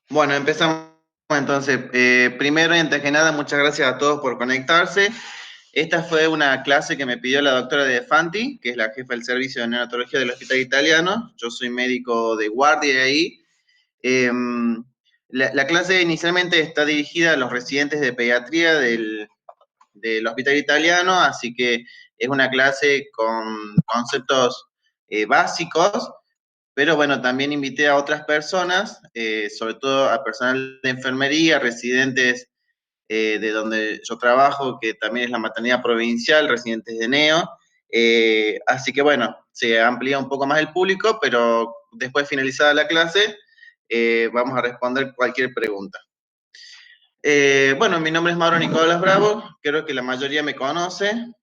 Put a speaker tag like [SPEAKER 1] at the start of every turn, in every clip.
[SPEAKER 1] Bueno, empezamos entonces. Primero y antes que nada, muchas gracias a todos por conectarse. Esta fue una clase que me pidió la doctora De Fanti, que es la jefa del servicio de neonatología del Hospital Italiano. Yo soy médico de guardia ahí. Eh, la clase inicialmente está dirigida a los residentes de pediatría del Hospital Italiano, así que es una clase con conceptos básicos, pero bueno, también invité a otras personas, sobre todo a personal de enfermería, residentes de donde yo trabajo, que también es la maternidad provincial, residentes de NEO. Así que bueno, se amplía un poco más el público, pero después finalizada la clase, vamos a responder cualquier pregunta. Bueno, mi nombre es Mauro Nicolás Bravo, creo que la mayoría me conoce.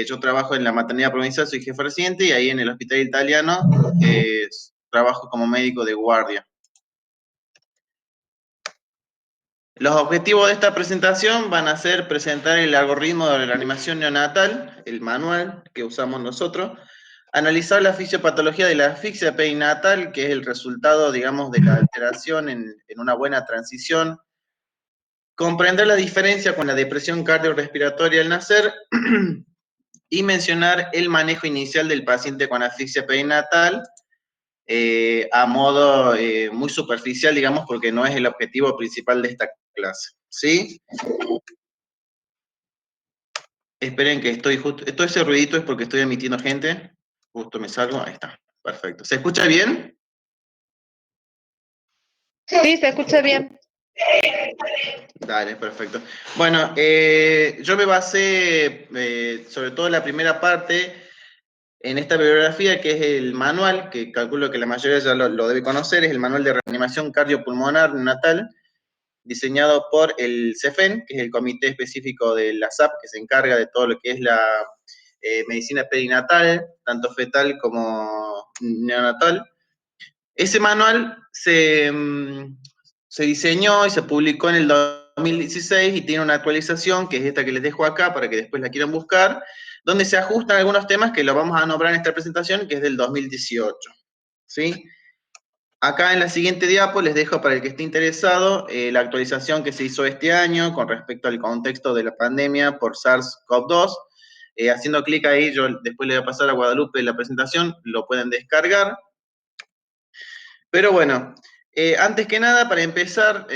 [SPEAKER 1] Yo trabajo en la maternidad provincial, soy jefe residente y ahí en el Hospital Italiano trabajo como médico de guardia. Los objetivos de esta presentación van a ser presentar el algoritmo de reanimación neonatal, el manual que usamos nosotros, analizar la fisiopatología de la asfixia perinatal, que es el resultado, digamos, de la alteración en una buena transición, comprender la diferencia con la depresión cardiorrespiratoria al nacer y mencionar el manejo inicial del paciente con asfixia perinatal a modo muy superficial, digamos, porque no es el objetivo principal de esta clase. ¿Sí? Esperen que estoy justo. Todo ese ruidito es porque estoy emitiendo gente. Justo me salgo. Ahí está. Perfecto. ¿Se escucha bien?
[SPEAKER 2] Sí, se escucha bien.
[SPEAKER 1] Dale, perfecto. Bueno, yo me basé sobre todo en la primera parte en esta bibliografía, que es el manual, que calculo que la mayoría ya lo debe conocer, es el manual de reanimación cardiopulmonar natal, diseñado por el CEFEN, que es el comité específico de la SAP, que se encarga de todo lo que es la medicina perinatal, tanto fetal como neonatal. Ese manual se diseñó y se publicó en el 2016 y tiene una actualización, que es esta que les dejo acá para que después la quieran buscar, donde se ajustan algunos temas que lo vamos a nombrar en esta presentación, que es del 2018. ¿Sí? Acá en la siguiente diapo les dejo para el que esté interesado la actualización que se hizo este año con respecto al contexto de la pandemia por SARS-CoV-2. Haciendo clic ahí, yo después le voy a pasar a Guadalupe la presentación, lo pueden descargar. Pero bueno, antes que nada, para empezar,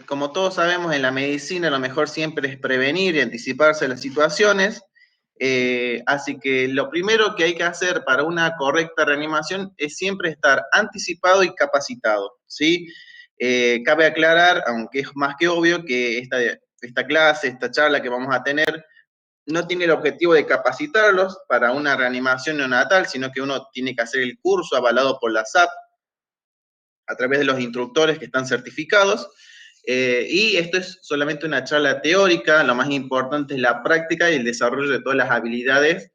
[SPEAKER 1] como todos sabemos, en la medicina lo mejor siempre es prevenir y anticiparse a las situaciones. Así que lo primero que hay que hacer para una correcta reanimación es siempre estar anticipado y capacitado, ¿sí? Cabe aclarar, aunque es más que obvio, que esta clase, esta charla que vamos a tener, no tiene el objetivo de capacitarlos para una reanimación neonatal, sino que uno tiene que hacer el curso avalado por la SAP a través de los instructores que están certificados. Y esto es solamente una charla teórica, lo más importante es la práctica y el desarrollo de todas las habilidades,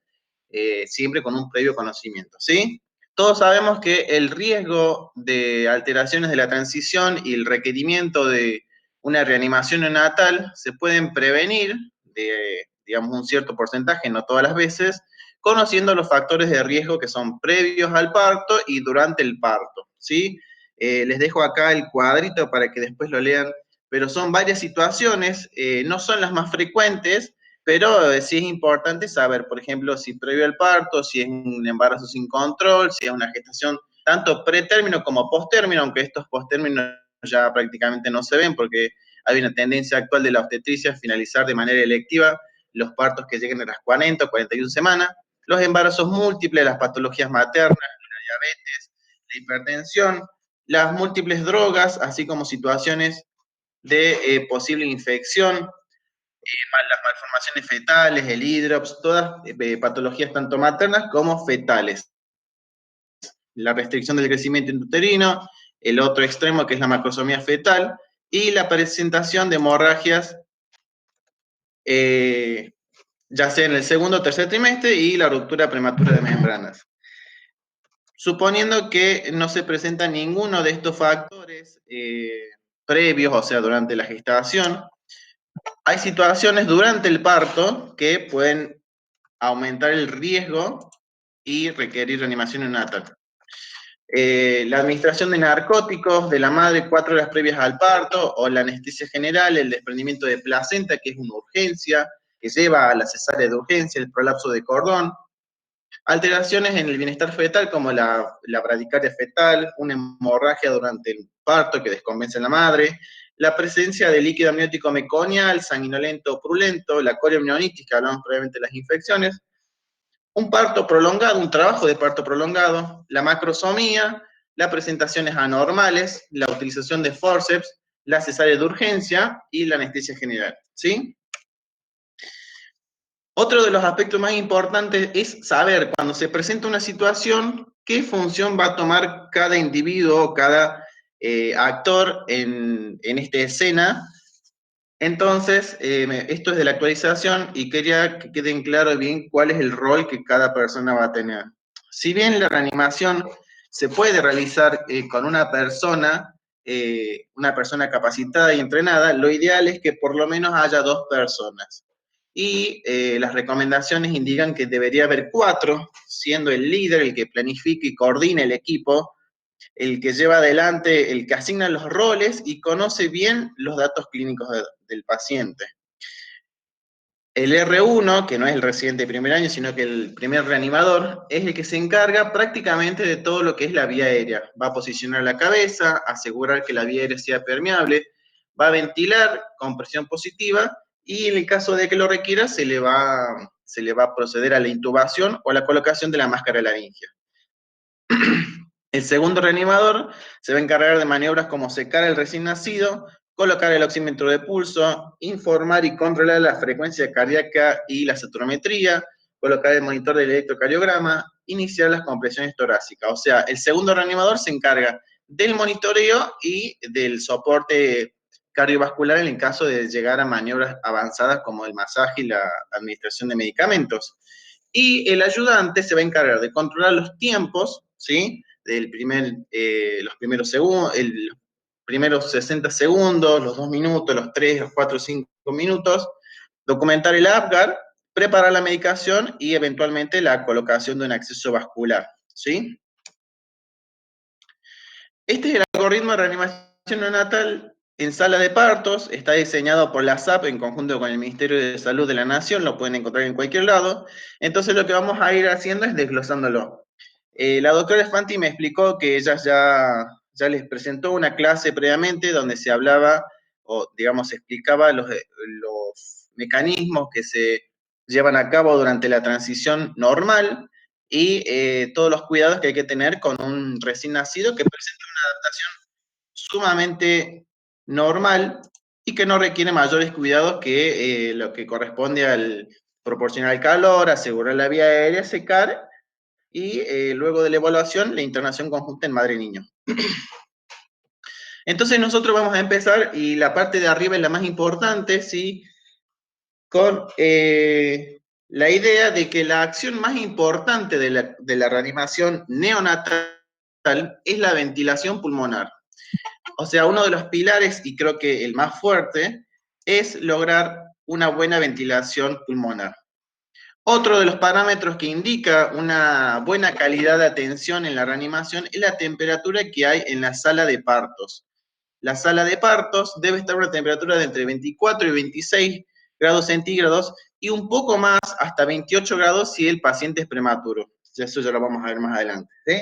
[SPEAKER 1] siempre con un previo conocimiento, ¿sí? Todos sabemos que el riesgo de alteraciones de la transición y el requerimiento de una reanimación neonatal se pueden prevenir de, digamos, un cierto porcentaje, no todas las veces, conociendo los factores de riesgo que son previos al parto y durante el parto, ¿sí? Les dejo acá el cuadrito para que después lo lean, pero son varias situaciones, no son las más frecuentes, pero sí es importante saber, por ejemplo, si previo al parto, si es un embarazo sin control, si es una gestación tanto pretérmino como posttérmino, aunque estos posttérminos ya prácticamente no se ven porque hay una tendencia actual de la obstetricia a finalizar de manera electiva los partos que lleguen a las 40 o 41 semanas, los embarazos múltiples, las patologías maternas, la diabetes, la hipertensión, las múltiples drogas, así como situaciones de posible infección, las malformaciones fetales, el hidrops, todas patologías tanto maternas como fetales. La restricción del crecimiento intrauterino, el otro extremo que es la macrosomía fetal, y la presentación de hemorragias, ya sea en el segundo o tercer trimestre, y la ruptura prematura de membranas. Suponiendo que no se presenta ninguno de estos factores previos, o sea, durante la gestación, hay situaciones durante el parto que pueden aumentar el riesgo y requerir reanimación neonatal. La administración de narcóticos de la madre 4 horas previas al parto, o la anestesia general, el desprendimiento de placenta, que es una urgencia, que lleva a la cesárea de urgencia, el prolapso de cordón, alteraciones en el bienestar fetal como la bradicardia fetal, una hemorragia durante el parto que descompensa a la madre, la presencia de líquido amniótico meconial, sanguinolento o purulento, la corioamnionitis, que hablamos previamente de las infecciones, un parto prolongado, un trabajo de parto prolongado, la macrosomía, las presentaciones anormales, la utilización de forceps, la cesárea de urgencia y la anestesia general, ¿sí? Otro de los aspectos más importantes es saber cuando se presenta una situación qué función va a tomar cada individuo, cada actor en esta escena. Entonces, esto es de la actualización y quería que queden claro bien cuál es el rol que cada persona va a tener. Si bien la reanimación se puede realizar con una persona capacitada y entrenada, lo ideal es que por lo menos haya 2 personas. Y las recomendaciones indican que debería haber 4, siendo el líder el que planifique y coordine el equipo, el que lleva adelante, el que asigna los roles y conoce bien los datos clínicos del paciente. El R1, que no es el residente de primer año, sino que el primer reanimador, es el que se encarga prácticamente de todo lo que es la vía aérea. Va a posicionar la cabeza, asegurar que la vía aérea sea permeable, va a ventilar con presión positiva y en el caso de que lo requiera se le va a proceder a la intubación o a la colocación de la máscara laringea. El segundo reanimador se va a encargar de maniobras como secar al recién nacido, colocar el oxímetro de pulso, informar y controlar la frecuencia cardíaca y la saturometría, colocar el monitor del electrocardiograma, iniciar las compresiones torácicas. O sea, el segundo reanimador se encarga del monitoreo y del soporte cardiovascular en el caso de llegar a maniobras avanzadas como el masaje y la administración de medicamentos. Y el ayudante se va a encargar de controlar los tiempos, ¿sí? Los primeros segundos, los primeros 60 segundos, los 2 minutos, los 3, los 4, 5 minutos, documentar el APGAR, preparar la medicación y eventualmente la colocación de un acceso vascular, ¿sí? Este es el algoritmo de reanimación neonatal en sala de partos, está diseñado por la SAP en conjunto con el Ministerio de Salud de la Nación, lo pueden encontrar en cualquier lado. Entonces lo que vamos a ir haciendo es desglosándolo. La doctora Fanti me explicó que ella ya les presentó una clase previamente donde se hablaba, o digamos, se explicaba los mecanismos que se llevan a cabo durante la transición normal y todos los cuidados que hay que tener con un recién nacido que presenta una adaptación sumamente normal y que no requiere mayores cuidados que lo que corresponde al proporcionar el calor, asegurar la vía aérea, secar y luego de la evaluación, la internación conjunta en madre y niño. Entonces nosotros vamos a empezar, y la parte de arriba es la más importante, ¿sí? Con la idea de que la acción más importante de la reanimación neonatal es la ventilación pulmonar. O sea, uno de los pilares, y creo que el más fuerte, es lograr una buena ventilación pulmonar. Otro de los parámetros que indica una buena calidad de atención en la reanimación es la temperatura que hay en la sala de partos. La sala de partos debe estar a una temperatura de entre 24 y 26 grados centígrados y un poco más, hasta 28 grados si el paciente es prematuro. Eso ya lo vamos a ver más adelante, ¿sí?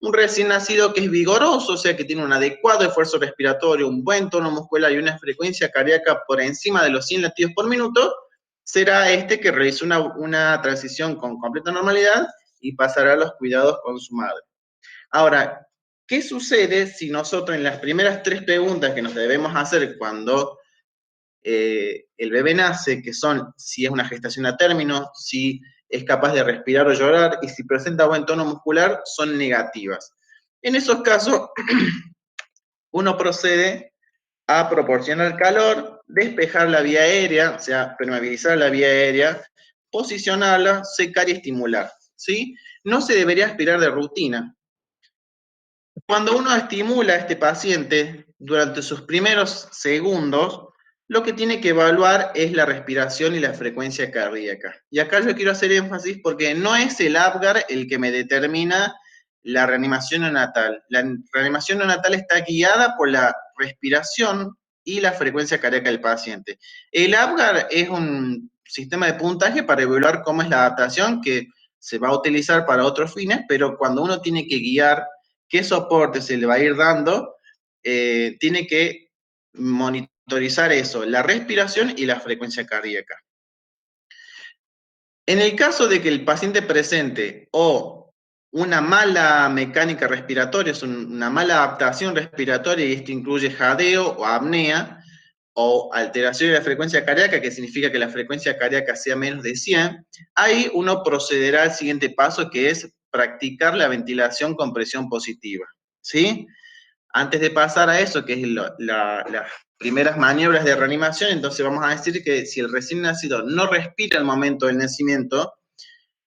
[SPEAKER 1] Un recién nacido que es vigoroso, o sea que tiene un adecuado esfuerzo respiratorio, un buen tono muscular y una frecuencia cardíaca por encima de los 100 latidos por minuto, será este que realizó una transición con completa normalidad y pasará a los cuidados con su madre. Ahora, ¿qué sucede si nosotros en las primeras 3 preguntas que nos debemos hacer cuando el bebé nace, que son si es una gestación a término, si es capaz de respirar o llorar y si presenta buen tono muscular, son negativas? En esos casos, uno procede a proporcionar calor, despejar la vía aérea, o sea, permeabilizar la vía aérea, posicionarla, secar y estimular, ¿sí? No se debería aspirar de rutina. Cuando uno estimula a este paciente durante sus primeros segundos, lo que tiene que evaluar es la respiración y la frecuencia cardíaca. Y acá yo quiero hacer énfasis porque no es el APGAR el que me determina la reanimación neonatal. La reanimación neonatal está guiada por la respiración y la frecuencia cardíaca del paciente. El APGAR es un sistema de puntaje para evaluar cómo es la adaptación, que se va a utilizar para otros fines, pero cuando uno tiene que guiar qué soporte se le va a ir dando, tiene que monitorizar eso, la respiración y la frecuencia cardíaca. En el caso de que el paciente presente o una mala mecánica respiratoria, es una mala adaptación respiratoria, y esto incluye jadeo o apnea, o alteración de la frecuencia cardíaca, que significa que la frecuencia cardíaca sea menos de 100, ahí uno procederá al siguiente paso, que es practicar la ventilación con presión positiva, ¿sí? Antes de pasar a eso, que es las primeras maniobras de reanimación, entonces vamos a decir que si el recién nacido no respira al momento del nacimiento,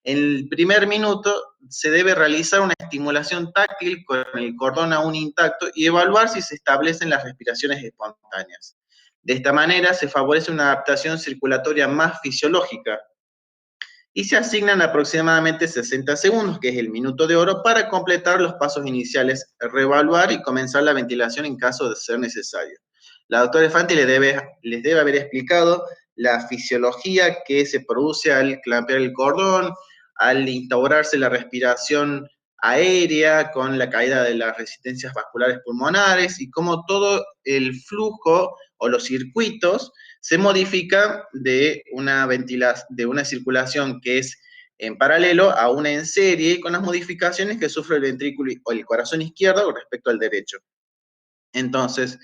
[SPEAKER 1] en el primer minuto se debe realizar una estimulación táctil con el cordón aún intacto y evaluar si se establecen las respiraciones espontáneas. De esta manera se favorece una adaptación circulatoria más fisiológica y se asignan aproximadamente 60 segundos, que es el minuto de oro, para completar los pasos iniciales, reevaluar y comenzar la ventilación en caso de ser necesario. La doctora Fanti les debe haber explicado la fisiología que se produce al clampear el cordón, al instaurarse la respiración aérea con la caída de las resistencias vasculares pulmonares y cómo todo el flujo o los circuitos se modifica de una circulación que es en paralelo a una en serie con las modificaciones que sufre el ventrículo o el corazón izquierdo con respecto al derecho. Entonces,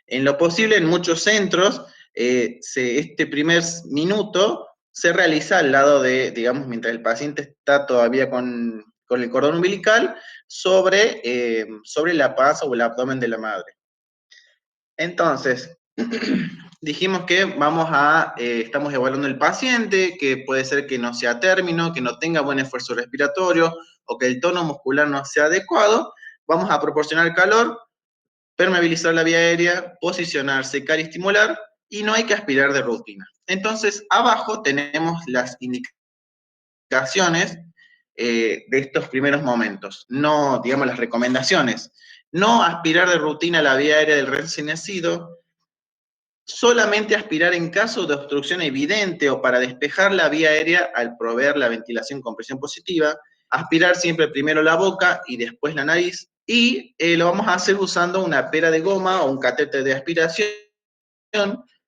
[SPEAKER 1] en lo posible, en muchos centros, este primer minuto se realiza al lado de, digamos, mientras el paciente está todavía con el cordón umbilical, sobre la panza o el abdomen de la madre. Entonces, dijimos que estamos evaluando el paciente, que puede ser que no sea término, que no tenga buen esfuerzo respiratorio o que el tono muscular no sea adecuado. Vamos a proporcionar calor, permeabilizar la vía aérea, posicionar, secar y estimular, y no hay que aspirar de rutina. Entonces, abajo tenemos las indicaciones de estos primeros momentos, no, digamos, las recomendaciones. No aspirar de rutina la vía aérea del recién nacido, solamente aspirar en caso de obstrucción evidente o para despejar la vía aérea al proveer la ventilación con presión positiva, aspirar siempre primero la boca y después la nariz, y lo vamos a hacer usando una pera de goma o un catéter de aspiración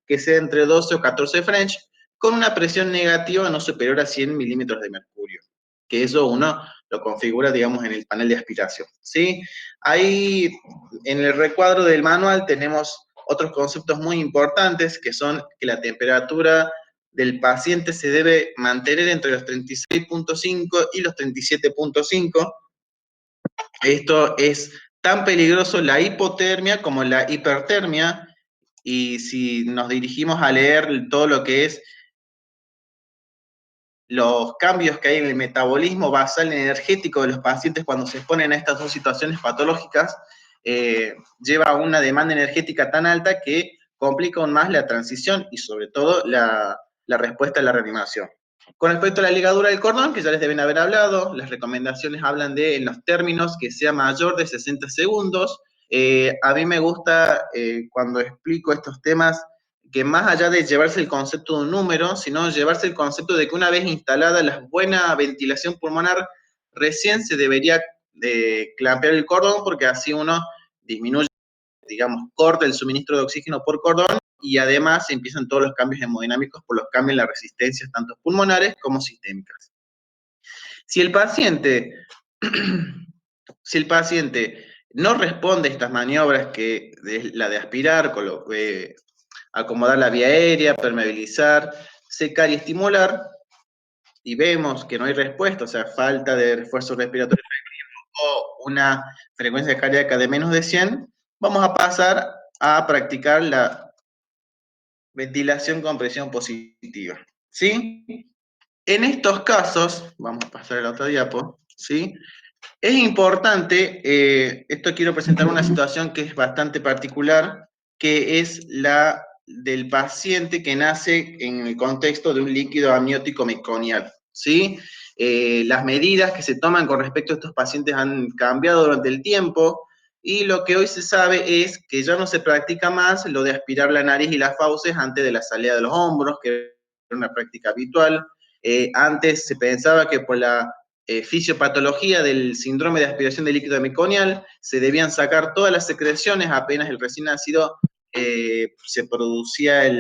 [SPEAKER 1] que sea entre 12 o 14 French, con una presión negativa no superior a 100 milímetros de mercurio, que eso uno lo configura, digamos, en el panel de aspiración, ¿sí? Ahí, en el recuadro del manual, tenemos otros conceptos muy importantes, que son que la temperatura del paciente se debe mantener entre los 36.5 y los 37.5. Esto es tan peligroso la hipotermia como la hipertermia, y si nos dirigimos a leer todo lo que es los cambios que hay en el metabolismo basal energético de los pacientes cuando se exponen a estas dos situaciones patológicas, lleva a una demanda energética tan alta que complica aún más la transición y sobre todo la respuesta a la reanimación. Con respecto a la ligadura del cordón, que ya les deben haber hablado, las recomendaciones hablan de, en los términos, que sea mayor de 60 segundos. A mí me gusta, cuando explico estos temas, que más allá de llevarse el concepto de un número, sino llevarse el concepto de que una vez instalada la buena ventilación pulmonar, recién se debería clampear el cordón, porque así uno disminuye, digamos, corta el suministro de oxígeno por cordón, y además empiezan todos los cambios hemodinámicos por los cambios en las resistencias, tanto pulmonares como sistémicas. Si el paciente, si el paciente no responde a estas maniobras, que es la de aspirar, acomodar la vía aérea, permeabilizar, secar y estimular, y vemos que no hay respuesta, o sea, falta de refuerzo respiratorio o una frecuencia cardíaca de menos de 100, vamos a pasar a practicar la ventilación con presión positiva, ¿sí? En estos casos, vamos a pasar a la otra diapo, ¿sí? Es importante, esto quiero presentar una situación que es bastante particular, que es la del paciente que nace en el contexto de un líquido amniótico meconial, ¿sí? Las medidas que se toman con respecto a estos pacientes han cambiado durante el tiempo, y lo que hoy se sabe es que ya no se practica más lo de aspirar la nariz y las fauces antes de la salida de los hombros, que era una práctica habitual. Antes se pensaba que por la fisiopatología del síndrome de aspiración de líquido meconial se debían sacar todas las secreciones apenas el recién nacido se producía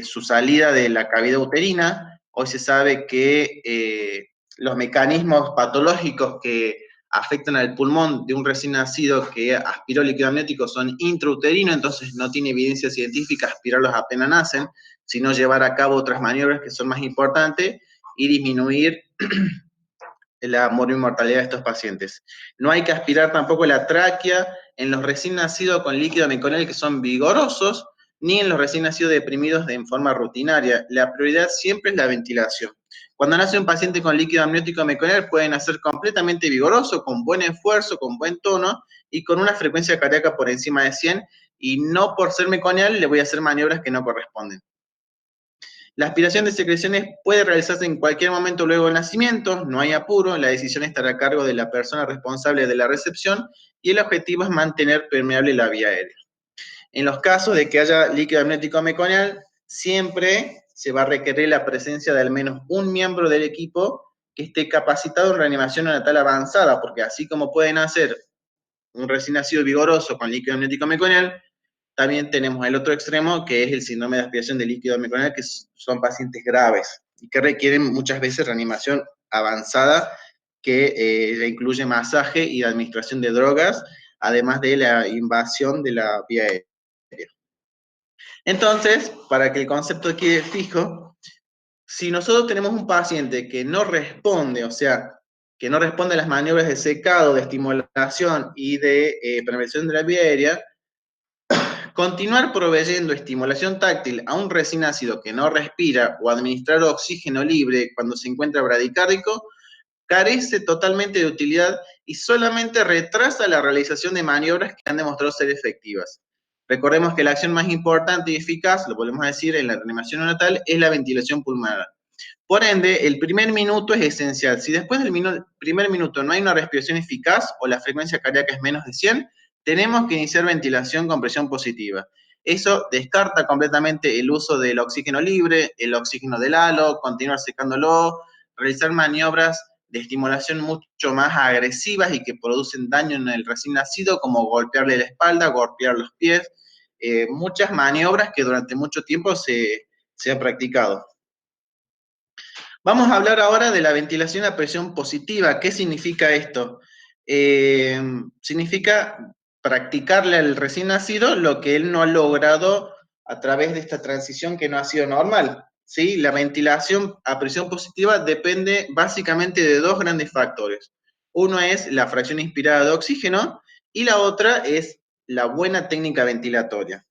[SPEAKER 1] su salida de la cavidad uterina. Hoy se sabe que los mecanismos patológicos que afectan al pulmón de un recién nacido que aspiró líquido amniótico son intrauterinos, entonces no tiene evidencia científica aspirarlos apenas nacen, sino llevar a cabo otras maniobras que son más importantes y disminuir la mortalidad de estos pacientes. No hay que aspirar tampoco la tráquea en los recién nacidos con líquido meconial que son vigorosos, ni en los recién nacidos deprimidos en forma rutinaria. La prioridad siempre es la ventilación. Cuando nace un paciente con líquido amniótico meconial, pueden nacer completamente vigoroso, con buen esfuerzo, con buen tono y con una frecuencia cardíaca por encima de 100, y no por ser meconial le voy a hacer maniobras que no corresponden. La aspiración de secreciones puede realizarse en cualquier momento luego del nacimiento, no hay apuro, la decisión estará a cargo de la persona responsable de la recepción y el objetivo es mantener permeable la vía aérea. En los casos de que haya líquido amniótico meconial, siempre se va a requerir la presencia de al menos un miembro del equipo que esté capacitado en reanimación neonatal avanzada, porque así como pueden hacer un recién nacido vigoroso con líquido amniótico meconial, también tenemos el otro extremo, que es el síndrome de aspiración de líquido meconial, que son pacientes graves y que requieren muchas veces reanimación avanzada, que incluye masaje y administración de drogas, además de la invasión de la vía aérea. Entonces, para que el concepto quede fijo, si nosotros tenemos un paciente que no responde, o sea, que no responde a las maniobras de secado, de estimulación y de prevención de la vía aérea, continuar proveyendo estimulación táctil a un recién nacido que no respira o administrar oxígeno libre cuando se encuentra bradicárdico carece totalmente de utilidad y solamente retrasa la realización de maniobras que han demostrado ser efectivas. Recordemos que la acción más importante y eficaz, lo volvemos a decir, en la reanimación neonatal es la ventilación pulmonar. Por ende, el primer minuto es esencial. Si después del primer minuto no hay una respiración eficaz o la frecuencia cardíaca es menos de 100, tenemos que iniciar ventilación con presión positiva. Eso descarta completamente el uso del oxígeno libre, el oxígeno del halo, continuar secándolo, realizar maniobras de estimulación mucho más agresivas y que producen daño en el recién nacido, como golpearle la espalda, golpear los pies, muchas maniobras que durante mucho tiempo se han practicado. Vamos a hablar ahora de la ventilación a presión positiva. ¿Qué significa esto? Significa practicarle al recién nacido lo que él no ha logrado a través de esta transición que no ha sido normal. ¿Sí? La ventilación a presión positiva depende básicamente de dos grandes factores. Uno es la fracción inspirada de oxígeno y la otra es la buena técnica ventilatoria.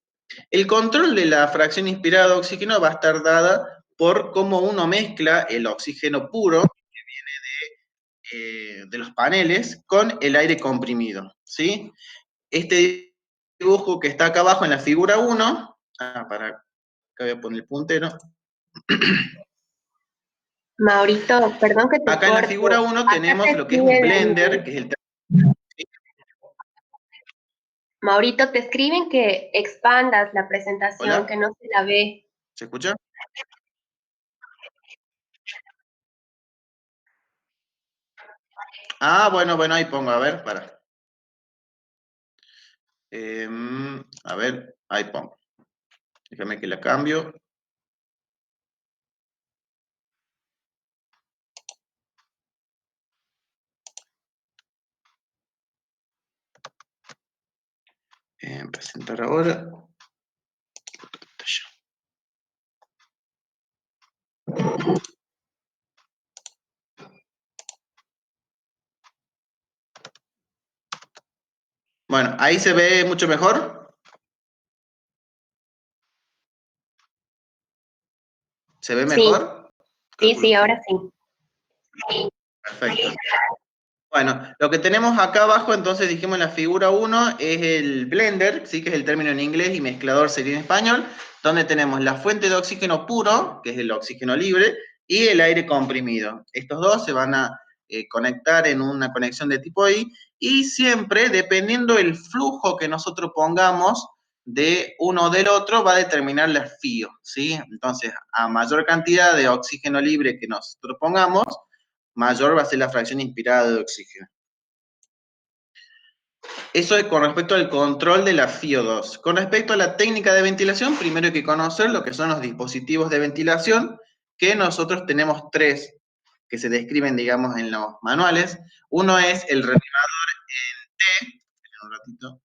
[SPEAKER 1] El control de la fracción inspirada de oxígeno va a estar dada por cómo uno mezcla el oxígeno puro que viene de los paneles con el aire comprimido, ¿sí? Este dibujo que está acá abajo en la figura 1, acá voy a poner el puntero.
[SPEAKER 2] Maurito, perdón que te
[SPEAKER 1] Acá en la
[SPEAKER 2] corte.
[SPEAKER 1] figura 1
[SPEAKER 2] Acá te
[SPEAKER 1] tenemos lo que es un
[SPEAKER 2] escriben,
[SPEAKER 1] blender, que es el...
[SPEAKER 2] Maurito, te escriben que expandas la presentación, que
[SPEAKER 1] ¿Hola?
[SPEAKER 2] no se la ve.
[SPEAKER 1] ¿Se escucha? Bueno, ahí pongo, a ver, para. A ver, ahí pongo. Déjame que la cambio. Presentar ahora. Bueno, ahí se ve mucho mejor. ¿Se ve
[SPEAKER 2] Sí,
[SPEAKER 1] mejor?
[SPEAKER 2] sí, ahora sí.
[SPEAKER 1] Perfecto. Bueno, lo que tenemos acá abajo, entonces dijimos en la figura 1, es el blender, ¿sí? Que es el término en inglés y mezclador sería en español, donde tenemos la fuente de oxígeno puro, que es el oxígeno libre, y el aire comprimido. Estos dos se van a conectar en una conexión de tipo I, y siempre, dependiendo del flujo que nosotros pongamos de uno o del otro, va a determinar el fío, ¿sí? Entonces, a mayor cantidad de oxígeno libre que nosotros pongamos, mayor va a ser la fracción inspirada de oxígeno. Eso es con respecto al control de la FiO2. Con respecto a la técnica de ventilación, primero hay que conocer lo que son los dispositivos de ventilación, que nosotros tenemos tres que se describen, digamos, en los manuales. Uno es el reanimador en T, un ratito.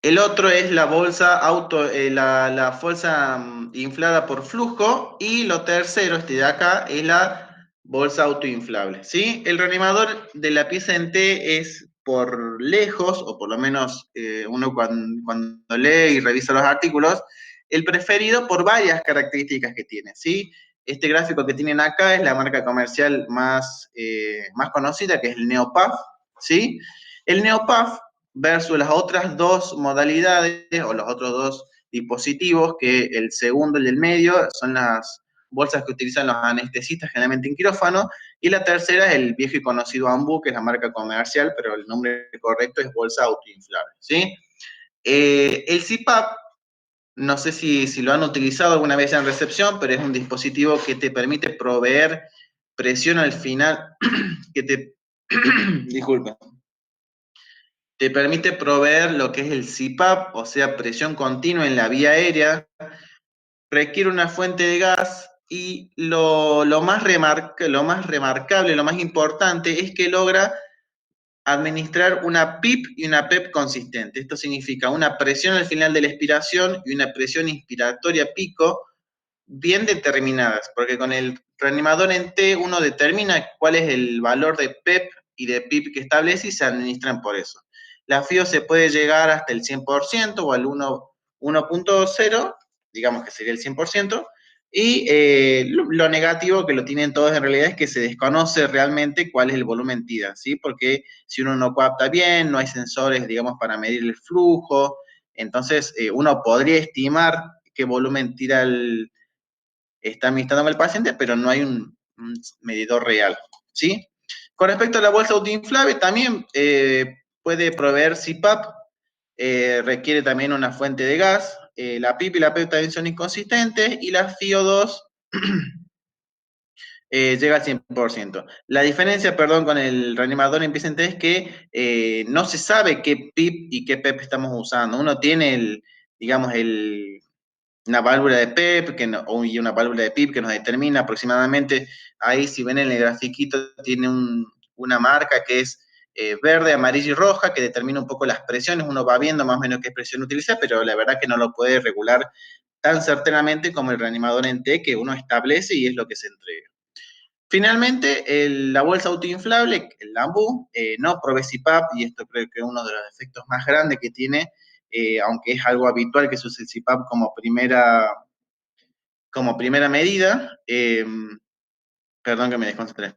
[SPEAKER 1] El otro es la bolsa la bolsa inflada por flujo, y lo tercero, este de acá, es la bolsa autoinflable, ¿sí? El reanimador de la pieza en T es por lejos, o por lo menos uno cuando lee y revisa los artículos, el preferido por varias características que tiene, ¿sí? Este gráfico que tienen acá es la marca comercial más conocida, que es el Neopaf, ¿sí? El Neopaf versus las otras dos modalidades o los otros dos dispositivos, que el segundo y el medio son las bolsas que utilizan los anestesistas generalmente en quirófano, y la tercera es el viejo y conocido Ambu, que es la marca comercial, pero el nombre correcto es bolsa autoinflable, ¿sí? El CPAP, no sé si lo han utilizado alguna vez en recepción, pero es un dispositivo que te permite proveer presión al final, que te, disculpa, te permite proveer lo que es el CPAP, o sea, presión continua en la vía aérea, requiere una fuente de gas, y lo más remarcable, lo más importante, es que logra administrar una PIP y una PEP consistente. Esto significa una presión al final de la expiración y una presión inspiratoria pico bien determinadas, porque con el reanimador en T uno determina cuál es el valor de PEP y de PIP que establece, y se administran por eso. La FIO se puede llegar hasta el 100% o al 1.0, digamos que sería el 100%, y lo negativo que lo tienen todos en realidad es que se desconoce realmente cuál es el volumen TIDA, ¿sí? Porque si uno no capta bien, no hay sensores, digamos, para medir el flujo, entonces uno podría estimar qué volumen tira está administrando el paciente, pero no hay un medidor real, ¿sí? Con respecto a la bolsa autoinflable, también puede proveer CPAP, requiere también una fuente de gas, la PIP y la PEP también son inconsistentes, y la FiO2 llega al 100%. La diferencia, perdón, con el reanimador en T es que no se sabe qué PIP y qué PEP estamos usando. Uno tiene digamos, una válvula de PEP y una válvula de PIP que nos determina aproximadamente, ahí si ven en el grafiquito, tiene una marca que es verde, amarilla y roja, que determina un poco las presiones. Uno va viendo más o menos qué presión utiliza, pero la verdad que no lo puede regular tan certeramente como el reanimador en T, que uno establece y es lo que se entrega. Finalmente, la bolsa autoinflable, el Lambu, no provee CPAP, y esto creo que es uno de los efectos más grandes que tiene, aunque es algo habitual que se use el CPAP como primera medida. Perdón que me desconcentré.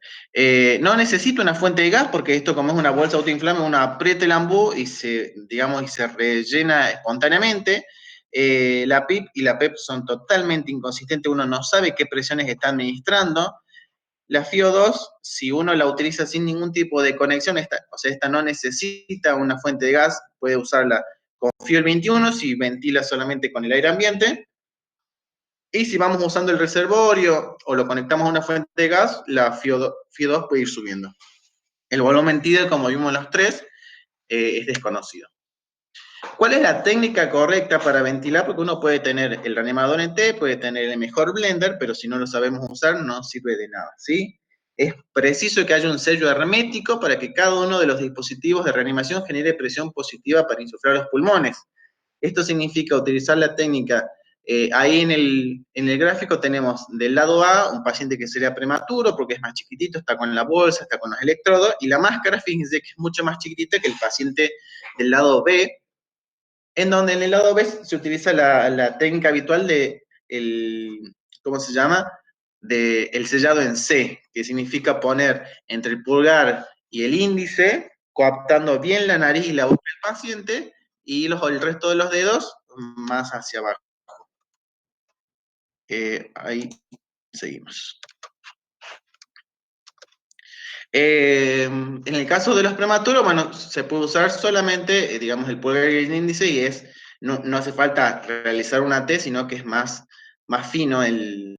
[SPEAKER 1] No necesita una fuente de gas, porque esto, como es una bolsa autoinflable, uno aprieta el Lambu y digamos, y se rellena espontáneamente. La PIP y la PEP son totalmente inconsistentes, uno no sabe qué presiones está administrando. La FiO2, si uno la utiliza sin ningún tipo de conexión, o sea, esta no necesita una fuente de gas, puede usarla con Fuel 21 si ventila solamente con el aire ambiente. Y si vamos usando el reservorio o lo conectamos a una fuente de gas, la FiO2 puede ir subiendo. El volumen TIDE, como vimos los tres, es desconocido. ¿Cuál es la técnica correcta para ventilar? Porque uno puede tener el reanimador en T, puede tener el mejor blender, pero si no lo sabemos usar, no sirve de nada, ¿sí? Es preciso que haya un sello hermético para que cada uno de los dispositivos de reanimación genere presión positiva para insuflar los pulmones. Esto significa utilizar la técnica. Ahí en el gráfico tenemos del lado A un paciente que sería prematuro porque es más chiquitito, está con la bolsa, está con los electrodos, y la máscara, fíjense que es mucho más chiquitita que el paciente del lado B, en donde en el lado B se utiliza la técnica habitual ¿cómo se llama? El sellado en C, que significa poner entre el pulgar y el índice, coaptando bien la nariz y la boca del paciente, y el resto de los dedos más hacia abajo. Ahí seguimos. En el caso de los prematuros, bueno, se puede usar solamente, digamos, el pulgar y el índice y no hace falta realizar una T, sino que es más fino el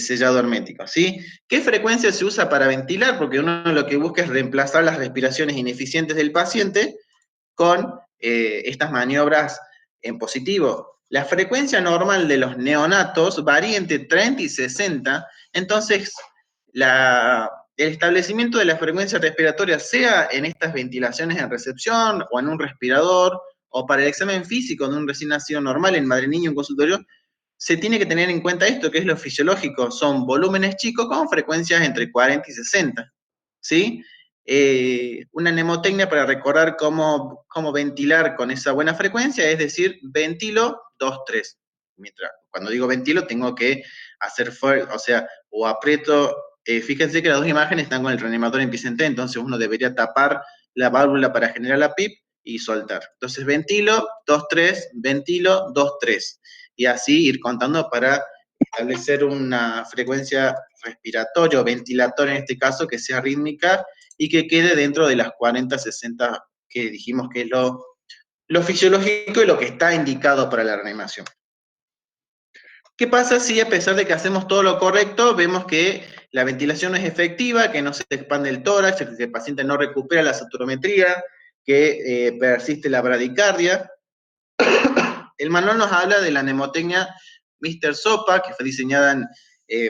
[SPEAKER 1] sellado hermético, ¿sí? ¿Qué frecuencia se usa para ventilar? Porque uno lo que busca es reemplazar las respiraciones ineficientes del paciente con estas maniobras en positivo. La frecuencia normal de los neonatos varía entre 30 y 60, entonces el establecimiento de la frecuencia respiratoria, sea en estas ventilaciones en recepción o en un respirador, o para el examen físico de un recién nacido normal en madre niño en consultorio, se tiene que tener en cuenta esto, que es lo fisiológico, son volúmenes chicos con frecuencias entre 40 y 60, ¿sí? Una mnemotecnia para recordar cómo ventilar con esa buena frecuencia, es decir, ventilo 2-3. Cuando digo ventilo, tengo que hacer fuerza, o sea, o aprieto. Fíjense que las dos imágenes están con el reanimador en T, entonces uno debería tapar la válvula para generar la PIP y soltar. Entonces, ventilo 2-3, ventilo 2-3. Y así ir contando para establecer una frecuencia respiratoria o ventilatoria en este caso que sea rítmica y que quede dentro de las 40-60 que dijimos que es lo fisiológico y lo que está indicado para la reanimación. ¿Qué pasa si a pesar de que hacemos todo lo correcto, vemos que la ventilación no es efectiva, que no se expande el tórax, que el paciente no recupera la saturometría, que persiste la bradicardia? El manual nos habla de la mnemotecnia Mr. Sopa, que fue diseñada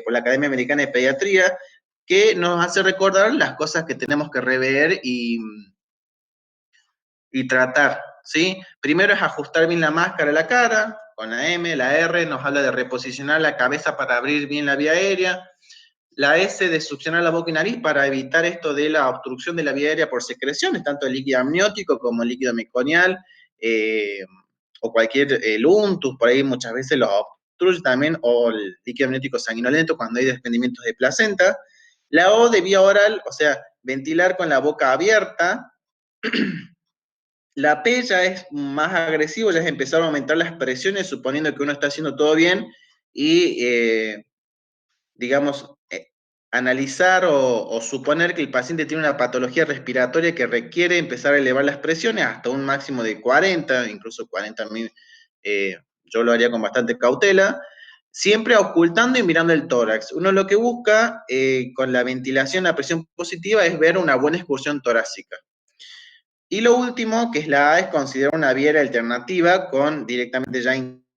[SPEAKER 1] por la Academia Americana de Pediatría, que nos hace recordar las cosas que tenemos que rever y tratar, ¿sí? Primero es ajustar bien la máscara a la cara, con la M, la R nos habla de reposicionar la cabeza para abrir bien la vía aérea, la S de succionar la boca y nariz para evitar esto de la obstrucción de la vía aérea por secreciones, tanto el líquido amniótico como el líquido meconial, o cualquier el untus, por ahí muchas veces lo obstruye también, o el líquido amniótico sanguinolento cuando hay desprendimientos de placenta. La O de vía oral, o sea, ventilar con la boca abierta. La P ya es más agresivo, ya es empezar a aumentar las presiones, suponiendo que uno está haciendo todo bien, y digamos, analizar o suponer que el paciente tiene una patología respiratoria que requiere empezar a elevar las presiones hasta un máximo de 40, incluso 40.000, yo lo haría con bastante cautela, siempre ocultando y mirando el tórax. Uno lo que busca con la ventilación a presión positiva es ver una buena excursión torácica. Y lo último, que es la A, es considerar una vía alternativa con directamente ya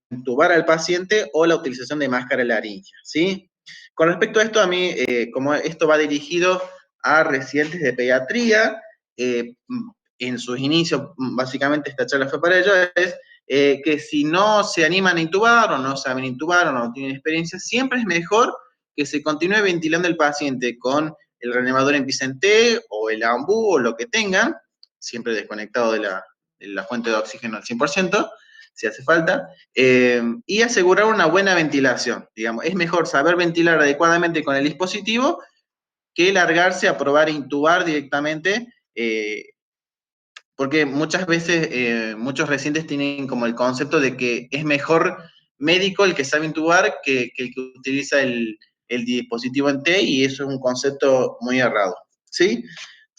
[SPEAKER 1] intubar al paciente o la utilización de máscara laringea, ¿sí? Con respecto a esto, a mí, como esto va dirigido a residentes de pediatría, en sus inicios, básicamente esta charla fue para ellos, es que si no se animan a intubar o no saben intubar o no tienen experiencia, siempre es mejor que se continúe ventilando el paciente con el reanimador en Vicente o el AMBU o lo que tengan, siempre desconectado de la fuente de oxígeno al 100%, si hace falta, y asegurar una buena ventilación. Digamos, es mejor saber ventilar adecuadamente con el dispositivo que largarse a probar intubar directamente, porque muchas veces muchos residentes tienen como el concepto de que es mejor médico el que sabe intubar que el que utiliza el dispositivo en T, y eso es un concepto muy errado, ¿sí?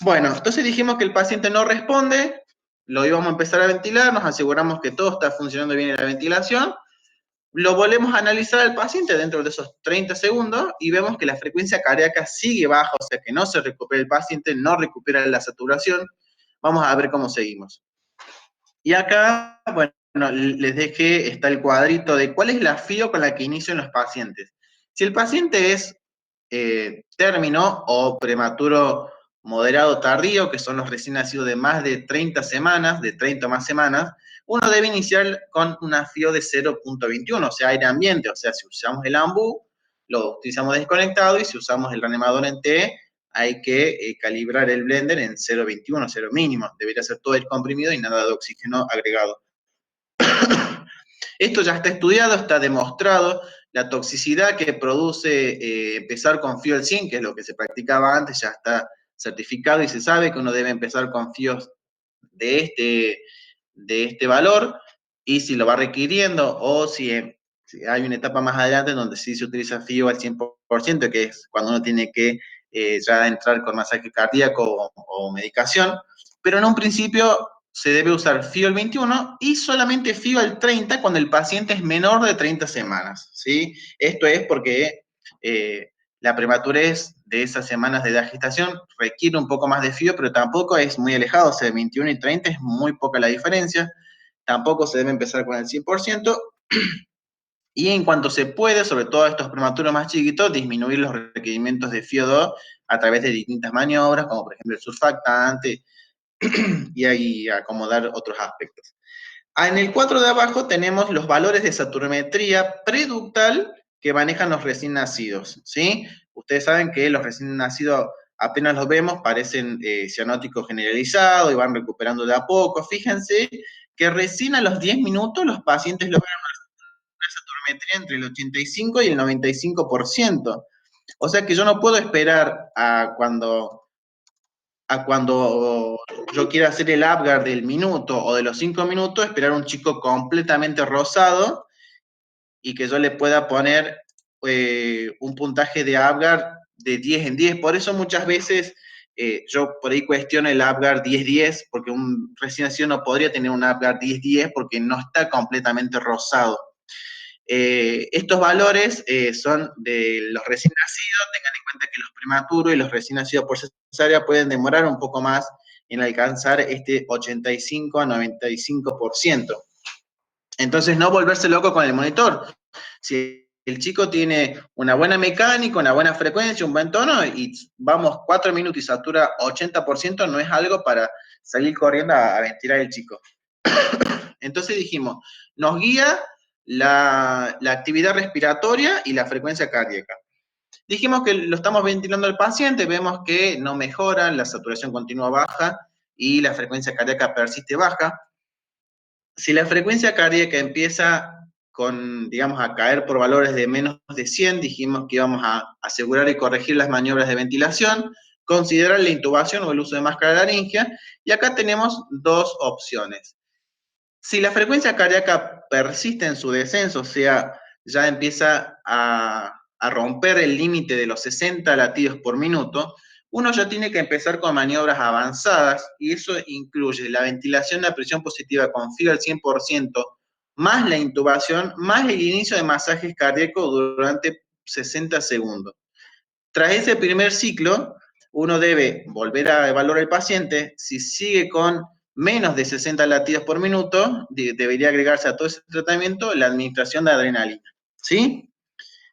[SPEAKER 1] Bueno, entonces dijimos que el paciente no responde, lo íbamos a empezar a ventilar, nos aseguramos que todo está funcionando bien en la ventilación, lo volvemos a analizar al paciente dentro de esos 30 segundos y vemos que la frecuencia cardíaca sigue baja, o sea que no se recupera el paciente, no recupera la saturación. Vamos a ver cómo seguimos. Y acá, bueno, les dejé, está el cuadrito de cuál es la FIO con la que inician los pacientes. Si el paciente es término o prematuro moderado tardío, que son los recién nacidos de más de 30 semanas, de 30 o más semanas, uno debe iniciar con una FIO de 0.21, o sea, aire ambiente. O sea, si usamos el AMBU, lo utilizamos desconectado, y si usamos el reanimador en T, hay que calibrar el blender en 0.21, 0 mínimo. Debería ser todo el comprimido y nada de oxígeno agregado. Esto ya está estudiado, está demostrado. La toxicidad que produce empezar con FIO al 100, que es lo que se practicaba antes, ya está certificado y se sabe que uno debe empezar con FIOs de este valor, y si lo va requiriendo o si Sí, hay una etapa más adelante donde sí se utiliza FIO al 100%, que es cuando uno tiene que ya entrar con masaje cardíaco o medicación, pero en un principio se debe usar FIO al 21 y solamente FIO al 30 cuando el paciente es menor de 30 semanas, ¿sí? Esto es porque la prematurez de esas semanas de edad gestación requiere un poco más de FIO, pero tampoco es muy alejado, o sea, 21 y 30 es muy poca la diferencia, tampoco se debe empezar con el 100%. Y en cuanto se puede, sobre todo a estos prematuros más chiquitos, disminuir los requerimientos de FIO2 a través de distintas maniobras, como por ejemplo el surfactante, y ahí acomodar otros aspectos. En el 4 de abajo tenemos los valores de saturimetría preductal que manejan los recién nacidos, ¿sí? Ustedes saben que los recién nacidos apenas los vemos, parecen cianóticos generalizados y van recuperando de a poco. Fíjense que recién a los 10 minutos los pacientes logran una saturimetría entre el 85 y el 95%. O sea que yo no puedo esperar a cuando yo quiera hacer el Apgar del minuto o de los 5 minutos, esperar a un chico completamente rosado y que yo le pueda poner un puntaje de Apgar de 10 en 10. Por eso muchas veces yo por ahí cuestiono el Apgar 10-10, porque un recién nacido no podría tener un Apgar 10-10 porque no está completamente rosado. Estos valores son de los recién nacidos, tengan en cuenta que los prematuros y los recién nacidos por cesárea pueden demorar un poco más en alcanzar este 85 a 95%. Entonces, no volverse loco con el monitor. Si el chico tiene una buena mecánica, una buena frecuencia, un buen tono, y vamos 4 minutos y satura 80%, no es algo para salir corriendo a ventilar el chico. Entonces dijimos, nos guía la actividad respiratoria y la frecuencia cardíaca. Dijimos que lo estamos ventilando al paciente, vemos que no mejora, la saturación continúa baja y la frecuencia cardíaca persiste baja. Si la frecuencia cardíaca empieza digamos, a caer por valores de menos de 100, dijimos que íbamos a asegurar y corregir las maniobras de ventilación, considerar la intubación o el uso de máscara laringea, y acá tenemos dos opciones. Si la frecuencia cardíaca persiste en su descenso, o sea, ya empieza a romper el límite de los 60 latidos por minuto, uno ya tiene que empezar con maniobras avanzadas y eso incluye la ventilación a presión positiva con FIO al 100%, más la intubación, más el inicio de masajes cardíacos durante 60 segundos. Tras ese primer ciclo, uno debe volver a evaluar al paciente. Si sigue con menos de 60 latidos por minuto, debería agregarse a todo ese tratamiento la administración de adrenalina. ¿Sí?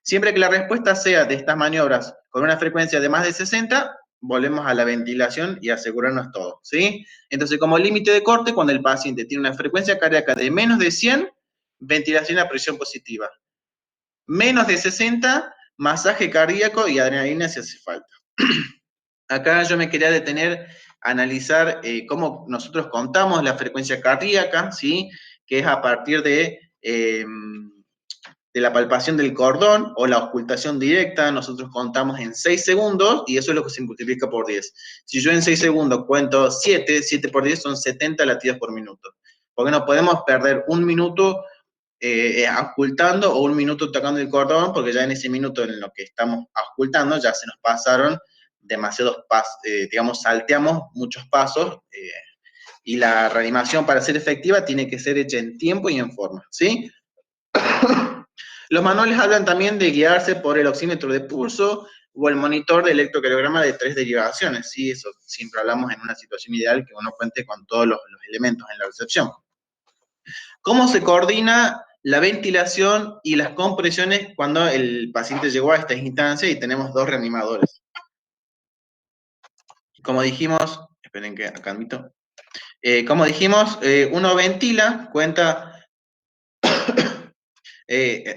[SPEAKER 1] Siempre que la respuesta sea de estas maniobras con una frecuencia de más de 60, volvemos a la ventilación y asegurarnos todo. ¿Sí? Entonces, como límite de corte, cuando el paciente tiene una frecuencia cardíaca de menos de 100, ventilación a presión positiva. Menos de 60, masaje cardíaco y adrenalina si hace falta. Acá yo me quería detener a analizar cómo nosotros contamos la frecuencia cardíaca, ¿sí? Que es a partir de la palpación del cordón o la auscultación directa. Nosotros contamos en 6 segundos y eso es lo que se multiplica por 10. Si yo en 6 segundos cuento 7 por 10 son 70 latidos por minuto. Porque no podemos perder un minuto auscultando o un minuto tocando el cordón, porque ya en ese minuto en lo que estamos auscultando ya se nos pasaron demasiados pasos, digamos, salteamos muchos pasos y la reanimación para ser efectiva tiene que ser hecha en tiempo y en forma, ¿sí? Los manuales hablan también de guiarse por el oxímetro de pulso o el monitor de electrocardiograma de 3 derivaciones, ¿sí? Eso siempre hablamos en una situación ideal que uno cuente con todos los elementos en la recepción. ¿Cómo se coordina la ventilación y las compresiones cuando el paciente llegó a esta instancia y tenemos dos reanimadores? Como dijimos, esperen que acá admito. Como dijimos, uno ventila, cuenta.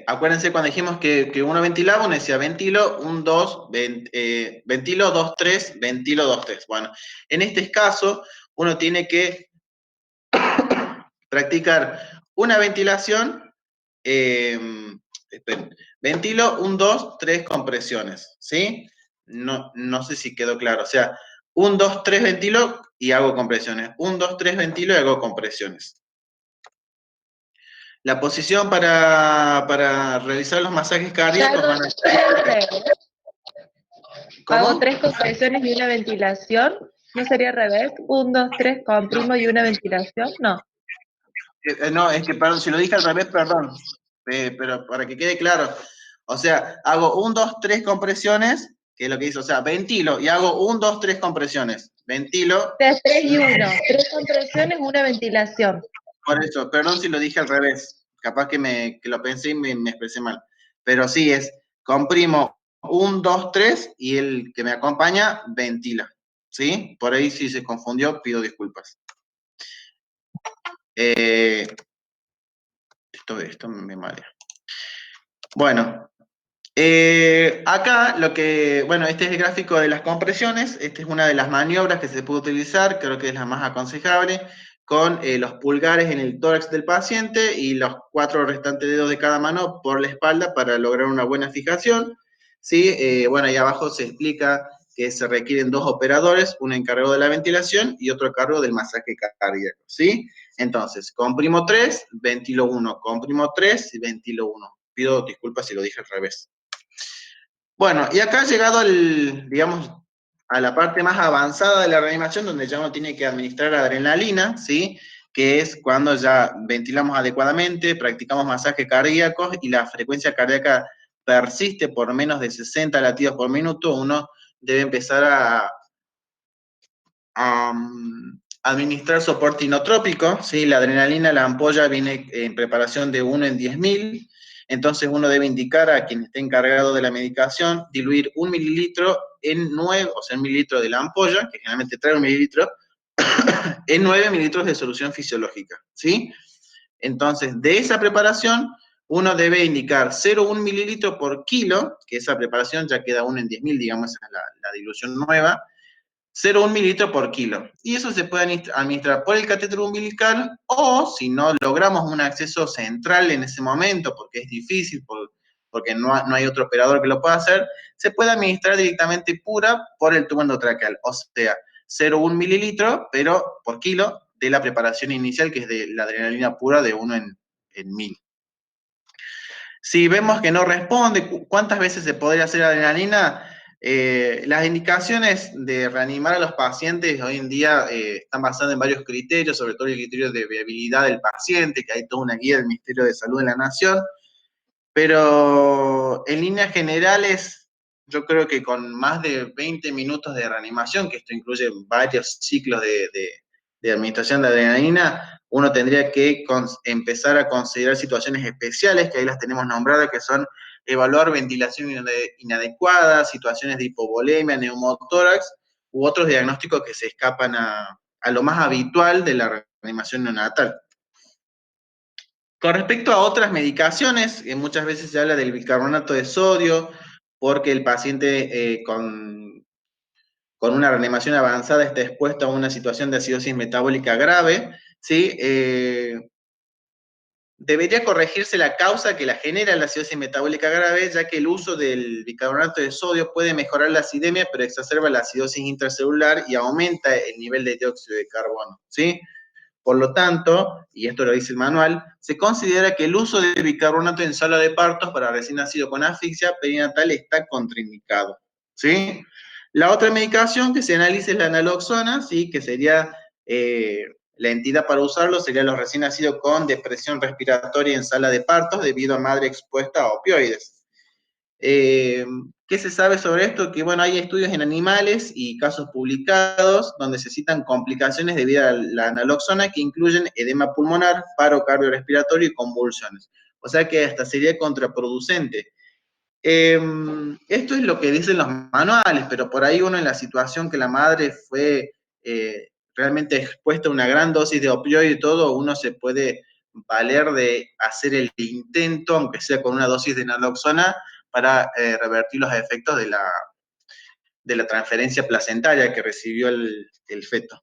[SPEAKER 1] Acuérdense cuando dijimos que uno ventilaba, uno decía ventilo, 1, 2, ventilo, 2, 3, ventilo, 2, 3. Bueno, en este caso, uno tiene que practicar una ventilación. Esperen, ventilo, 1, 2, 3 compresiones, ¿sí? No sé si quedó claro. O sea, 1, 2, 3 ventilo y hago compresiones. 1, 2, 3 ventilo y hago compresiones. La posición para realizar los masajes cardíacos van a...
[SPEAKER 3] Hago
[SPEAKER 1] ¿Cómo?
[SPEAKER 3] 3 compresiones y una ventilación. ¿No sería al revés? 1, 2, 3,
[SPEAKER 1] No,
[SPEAKER 3] comprimo y una ventilación. No.
[SPEAKER 1] no, es que, perdón, si lo dije al revés, perdón. Pero para que quede claro, o sea, hago 1, 2, 3 compresiones, que es lo que hizo, o sea, ventilo y hago 1, 2, 3 compresiones. Ventilo.
[SPEAKER 3] 3, 3 y 1. 3 compresiones, una ventilación.
[SPEAKER 1] Por eso, perdón si lo dije al revés. Capaz que lo pensé y me expresé mal. Pero sí, es comprimo 1, 2, 3 y el que me acompaña ventila. ¿Sí? Por ahí si se confundió, pido disculpas. Esto me marea. Bueno, acá bueno, este es el gráfico de las compresiones, esta es una de las maniobras que se puede utilizar, creo que es la más aconsejable, con los pulgares en el tórax del paciente y los 4 restantes dedos de cada mano por la espalda para lograr una buena fijación. ¿Sí? Bueno, ahí abajo se explica que se requieren 2 operadores, uno encargado de la ventilación y otro a cargo del masaje cardíaco. ¿Sí? Entonces, comprimo 3, ventilo 1, comprimo 3 y ventilo 1. Pido disculpas si lo dije al revés. Bueno, y acá ha llegado digamos, a la parte más avanzada de la reanimación, donde ya uno tiene que administrar adrenalina, ¿sí? Que es cuando ya ventilamos adecuadamente, practicamos masajes cardíacos y la frecuencia cardíaca persiste por menos de 60 latidos por minuto, uno debe empezar a administrar soporte inotrópico, ¿sí? La adrenalina, la ampolla viene en preparación de 1 en 10.000, entonces uno debe indicar a quien esté encargado de la medicación diluir 1 mililitro en 9, o sea, 1 mililitro de la ampolla, que generalmente trae 1 mililitro, en 9 mililitros de solución fisiológica, ¿sí? Entonces, de esa preparación, uno debe indicar 0,1 mililitro por kilo, que esa preparación ya queda 1 en 10.000, digamos, esa es la dilución nueva, 0,1 mililitro por kilo. Y eso se puede administrar por el catéter umbilical o si no logramos un acceso central en ese momento, porque es difícil, porque no hay otro operador que lo pueda hacer, se puede administrar directamente pura por el tubo endotraqueal. O sea, 0,1 mililitro, pero por kilo de la preparación inicial, que es de la adrenalina pura de 1 en 1000. Si vemos que no responde, ¿cuántas veces se podría hacer adrenalina? Las indicaciones de reanimar a los pacientes hoy en día están basadas en varios criterios, sobre todo el criterio de viabilidad del paciente, que hay toda una guía del Ministerio de Salud de la Nación, pero en líneas generales, yo creo que con más de 20 minutos de reanimación, que esto incluye varios ciclos de administración de adrenalina, uno tendría que empezar a considerar situaciones especiales, que ahí las tenemos nombradas, que son evaluar ventilación inadecuada, situaciones de hipovolemia, neumotórax, u otros diagnósticos que se escapan a lo más habitual de la reanimación neonatal. Con respecto a otras medicaciones, muchas veces se habla del bicarbonato de sodio, porque el paciente con una reanimación avanzada está expuesto a una situación de acidosis metabólica grave, ¿sí? Debería corregirse la causa que la genera la acidosis metabólica grave, ya que el uso del bicarbonato de sodio puede mejorar la acidemia, pero exacerba la acidosis intracelular y aumenta el nivel de dióxido de carbono, ¿sí? Por lo tanto, y esto lo dice el manual, se considera que el uso de bicarbonato en sala de partos para recién nacido con asfixia perinatal está contraindicado, ¿sí? La otra medicación que se analiza es la naloxona, ¿sí? Que sería la entidad para usarlo, serían los recién nacidos con depresión respiratoria en sala de partos debido a madre expuesta a opioides. ¿Qué se sabe sobre esto? Que bueno, hay estudios en animales y casos publicados donde se citan complicaciones debido a la naloxona que incluyen edema pulmonar, paro cardiorrespiratorio y convulsiones. O sea que hasta sería contraproducente. Esto es lo que dicen los manuales, pero por ahí uno en la situación que la madre fue realmente expuesta a una gran dosis de opioide y todo, uno se puede valer de hacer el intento, aunque sea con una dosis de naloxona, para revertir los efectos de la transferencia placentaria que recibió el feto.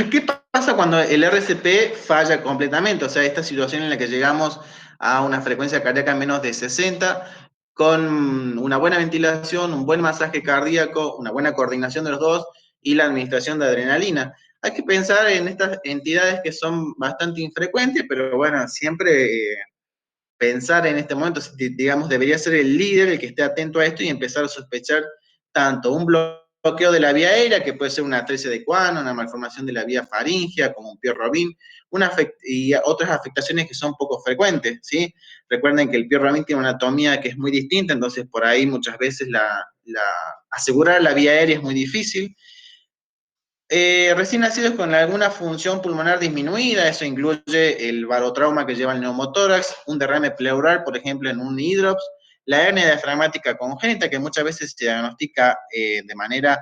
[SPEAKER 1] ¿Qué pasa cuando el RCP falla completamente? O sea, esta situación en la que llegamos a una frecuencia cardíaca menos de 60, con una buena ventilación, un buen masaje cardíaco, una buena coordinación de los dos y la administración de adrenalina. hay que pensar en estas entidades que son bastante infrecuentes, pero bueno, siempre pensar en este momento, digamos, debería ser el líder el que esté atento a esto y empezar a sospechar tanto un bloqueo de la vía aérea, que puede ser una atresia de Coano, una malformación de la vía faríngea, como un Pierre-Robin, y otras afectaciones que son poco frecuentes, ¿sí? Recuerden que el Pierre-Robin tiene una anatomía que es muy distinta, entonces por ahí muchas veces asegurar la vía aérea es muy difícil. Recién nacidos con alguna función pulmonar disminuida, eso incluye el barotrauma que lleva el neumotórax, un derrame pleural, por ejemplo, en un hidrops, la hernia diafragmática congénita, que muchas veces se diagnostica de manera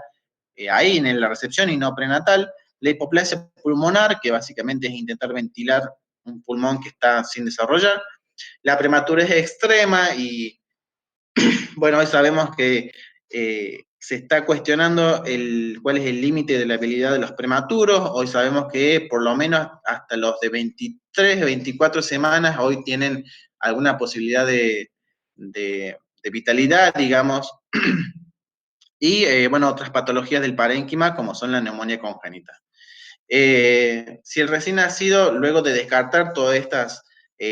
[SPEAKER 1] ahí en la recepción y no prenatal, la hipoplasia pulmonar, que básicamente es intentar ventilar un pulmón que está sin desarrollar, la prematurez extrema y bueno, hoy sabemos que se está cuestionando cuál es el límite de la habilidad de los prematuros. Hoy sabemos que por lo menos hasta los de 23, 24 semanas hoy tienen alguna posibilidad de vitalidad, digamos. Y bueno, otras patologías del parénquima como son la neumonía congénita. Si el recién nacido, luego de descartar todas estas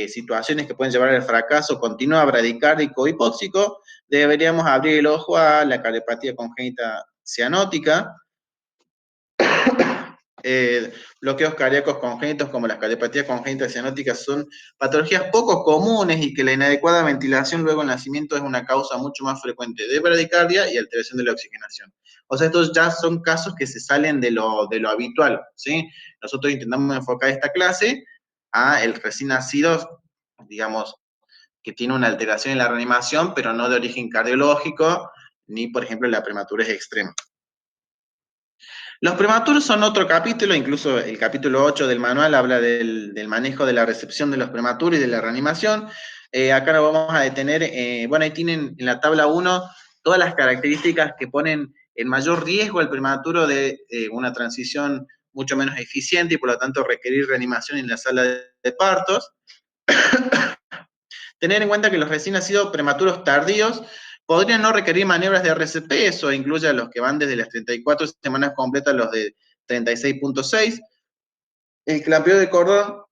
[SPEAKER 1] situaciones que pueden llevar al fracaso, continúa bradicárdico o hipóxico, deberíamos abrir el ojo a la cardiopatía congénita cianótica, bloqueos cardíacos congénitos como las cardiopatías congénitas cianóticas son patologías poco comunes y que la inadecuada ventilación luego del nacimiento es una causa mucho más frecuente de bradicardia y alteración de la oxigenación. O sea, estos ya son casos que se salen de lo habitual, ¿sí? Nosotros intentamos enfocar esta clase a el recién nacido, digamos, que tiene una alteración en la reanimación, pero no de origen cardiológico, ni, por ejemplo, la prematurez extrema. Los prematuros son otro capítulo, incluso el capítulo 8 del manual habla del manejo de la recepción de los prematuros y de la reanimación. Acá nos vamos a detener, bueno, ahí tienen en la tabla 1 todas las características que ponen en mayor riesgo al prematuro de una transición mucho menos eficiente y por lo tanto requerir reanimación en la sala de partos. Tener en cuenta que los recién nacidos prematuros tardíos podrían no requerir maniobras de RCP, eso incluye a los que van desde las 34 semanas completas a los de 36.6. El clampeo de cordón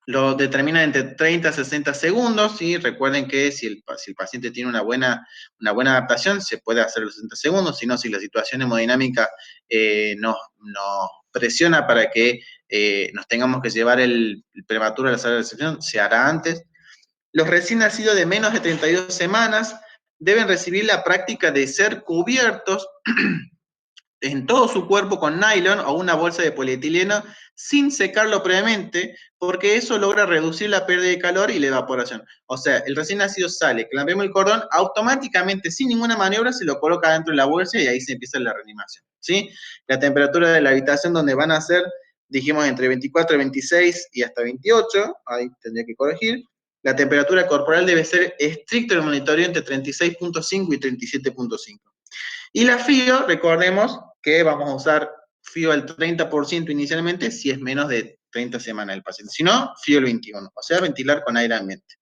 [SPEAKER 1] lo determina entre 30 a 60 segundos, y recuerden que si el paciente tiene una buena adaptación, se puede hacer los 60 segundos, si no, si la situación hemodinámica nos presiona para que nos tengamos que llevar el prematuro a la sala de recepción, se hará antes. Los recién nacidos de menos de 32 semanas deben recibir la práctica de ser cubiertos en todo su cuerpo con nylon o una bolsa de polietileno sin secarlo previamente, porque eso logra reducir la pérdida de calor y la evaporación. O sea, el recién nacido sale, clampeamos el cordón, automáticamente, sin ninguna maniobra, se lo coloca dentro de la bolsa y ahí se empieza la reanimación, ¿sí? La temperatura de la habitación donde van a ser, dijimos, entre 24, 26 y hasta 28, ahí tendría que corregir. La temperatura corporal debe ser estricto en el monitoreo entre 36.5 y 37.5. Y la FIO, recordemos que vamos a usar FIO al 30% inicialmente si es menos de 30 semanas el paciente. Si no, FIO el 21, o sea, ventilar con aire ambiente.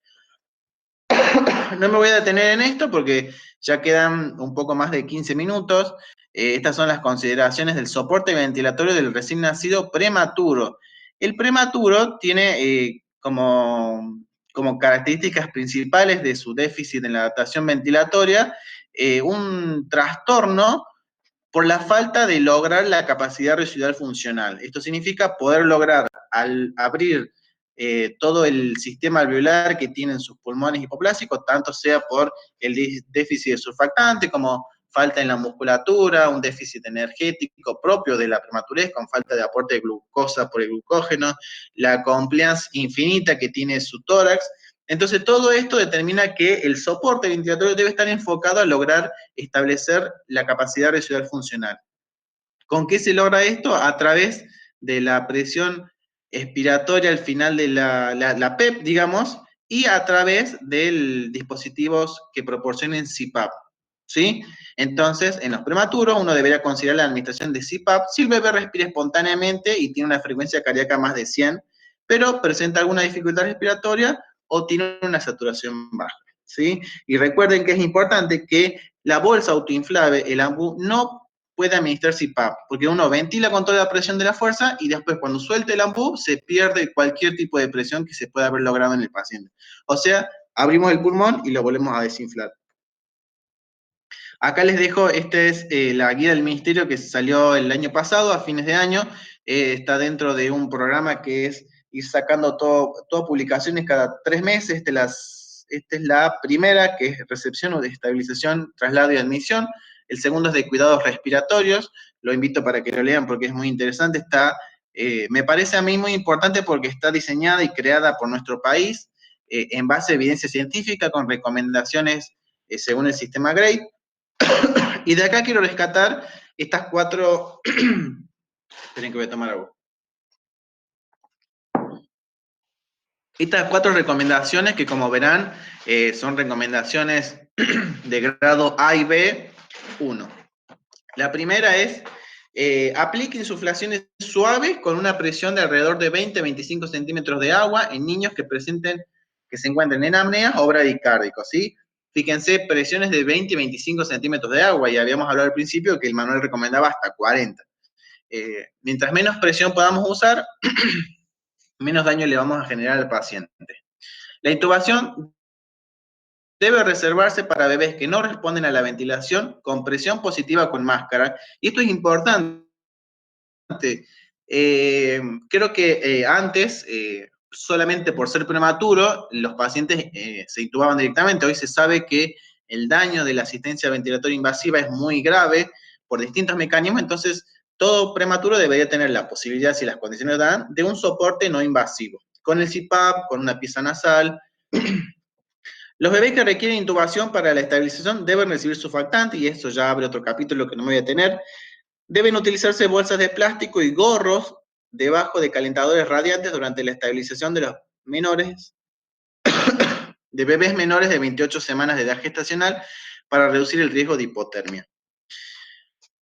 [SPEAKER 1] No me voy a detener en esto porque ya quedan un poco más de 15 minutos. Estas son las consideraciones del soporte ventilatorio del recién nacido prematuro. El prematuro tiene como características principales de su déficit en la adaptación ventilatoria un trastorno por la falta de lograr la capacidad residual funcional. Esto significa poder lograr, al abrir todo el sistema alveolar que tienen sus pulmones hipoplásicos, tanto sea por el déficit de surfactante, como falta en la musculatura, un déficit energético propio de la prematurez, con falta de aporte de glucosa por el glucógeno, la compliance infinita que tiene su tórax. Entonces, todo esto determina que el soporte ventilatorio debe estar enfocado a lograr establecer la capacidad residual funcional. ¿Con qué se logra esto? A través de la presión expiratoria al final de la PEP, digamos, y a través de dispositivos que proporcionen CPAP, ¿sí? Entonces, en los prematuros, uno debería considerar la administración de CPAP si el bebé respira espontáneamente y tiene una frecuencia cardíaca más de 100, pero presenta alguna dificultad respiratoria o tiene una saturación baja, ¿sí? Y recuerden que es importante que la bolsa autoinflable, el AMBU, no puede administrar CPAP, porque uno ventila con toda la presión de la fuerza y después cuando suelte el ANPUB se pierde cualquier tipo de presión que se pueda haber logrado en el paciente. O sea, abrimos el pulmón y lo volvemos a desinflar. Acá les dejo, esta es la guía del ministerio que salió el año pasado, a fines de año. Está dentro de un programa que es ir sacando todas publicaciones cada 3 meses. Esta es la primera, que es recepción o de estabilización, traslado y admisión. El segundo es de cuidados respiratorios. Lo invito para que lo lean porque es muy interesante. Me parece a mí muy importante porque está diseñada y creada por nuestro país en base a evidencia científica con recomendaciones según el sistema GRADE. Y de acá quiero rescatar estas 4... Esperen que voy a tomar agua. Estas 4 recomendaciones que, como verán, son recomendaciones de grado A y B1. La primera es, aplique insuflaciones suaves con una presión de alrededor de 20-25 centímetros de agua en niños que se encuentren en apnea o bradicárdicos, ¿sí? Fíjense, presiones de 20-25 centímetros de agua, y habíamos hablado al principio que el manual recomendaba hasta 40. Mientras menos presión podamos usar, menos daño le vamos a generar al paciente. La intubación debe reservarse para bebés que no responden a la ventilación con presión positiva con máscara, y esto es importante. Creo que antes, solamente por ser prematuro, los pacientes se intubaban directamente. Hoy se sabe que el daño de la asistencia ventilatoria invasiva es muy grave por distintos mecanismos, entonces todo prematuro debería tener la posibilidad, si las condiciones dan, de un soporte no invasivo, con el CPAP, con una pieza nasal. Los bebés que requieren intubación para la estabilización deben recibir surfactante, y esto ya abre otro capítulo que no me voy a tener. Deben utilizarse bolsas de plástico y gorros debajo de calentadores radiantes durante la estabilización de los menores, de bebés menores de 28 semanas de edad gestacional, para reducir el riesgo de hipotermia.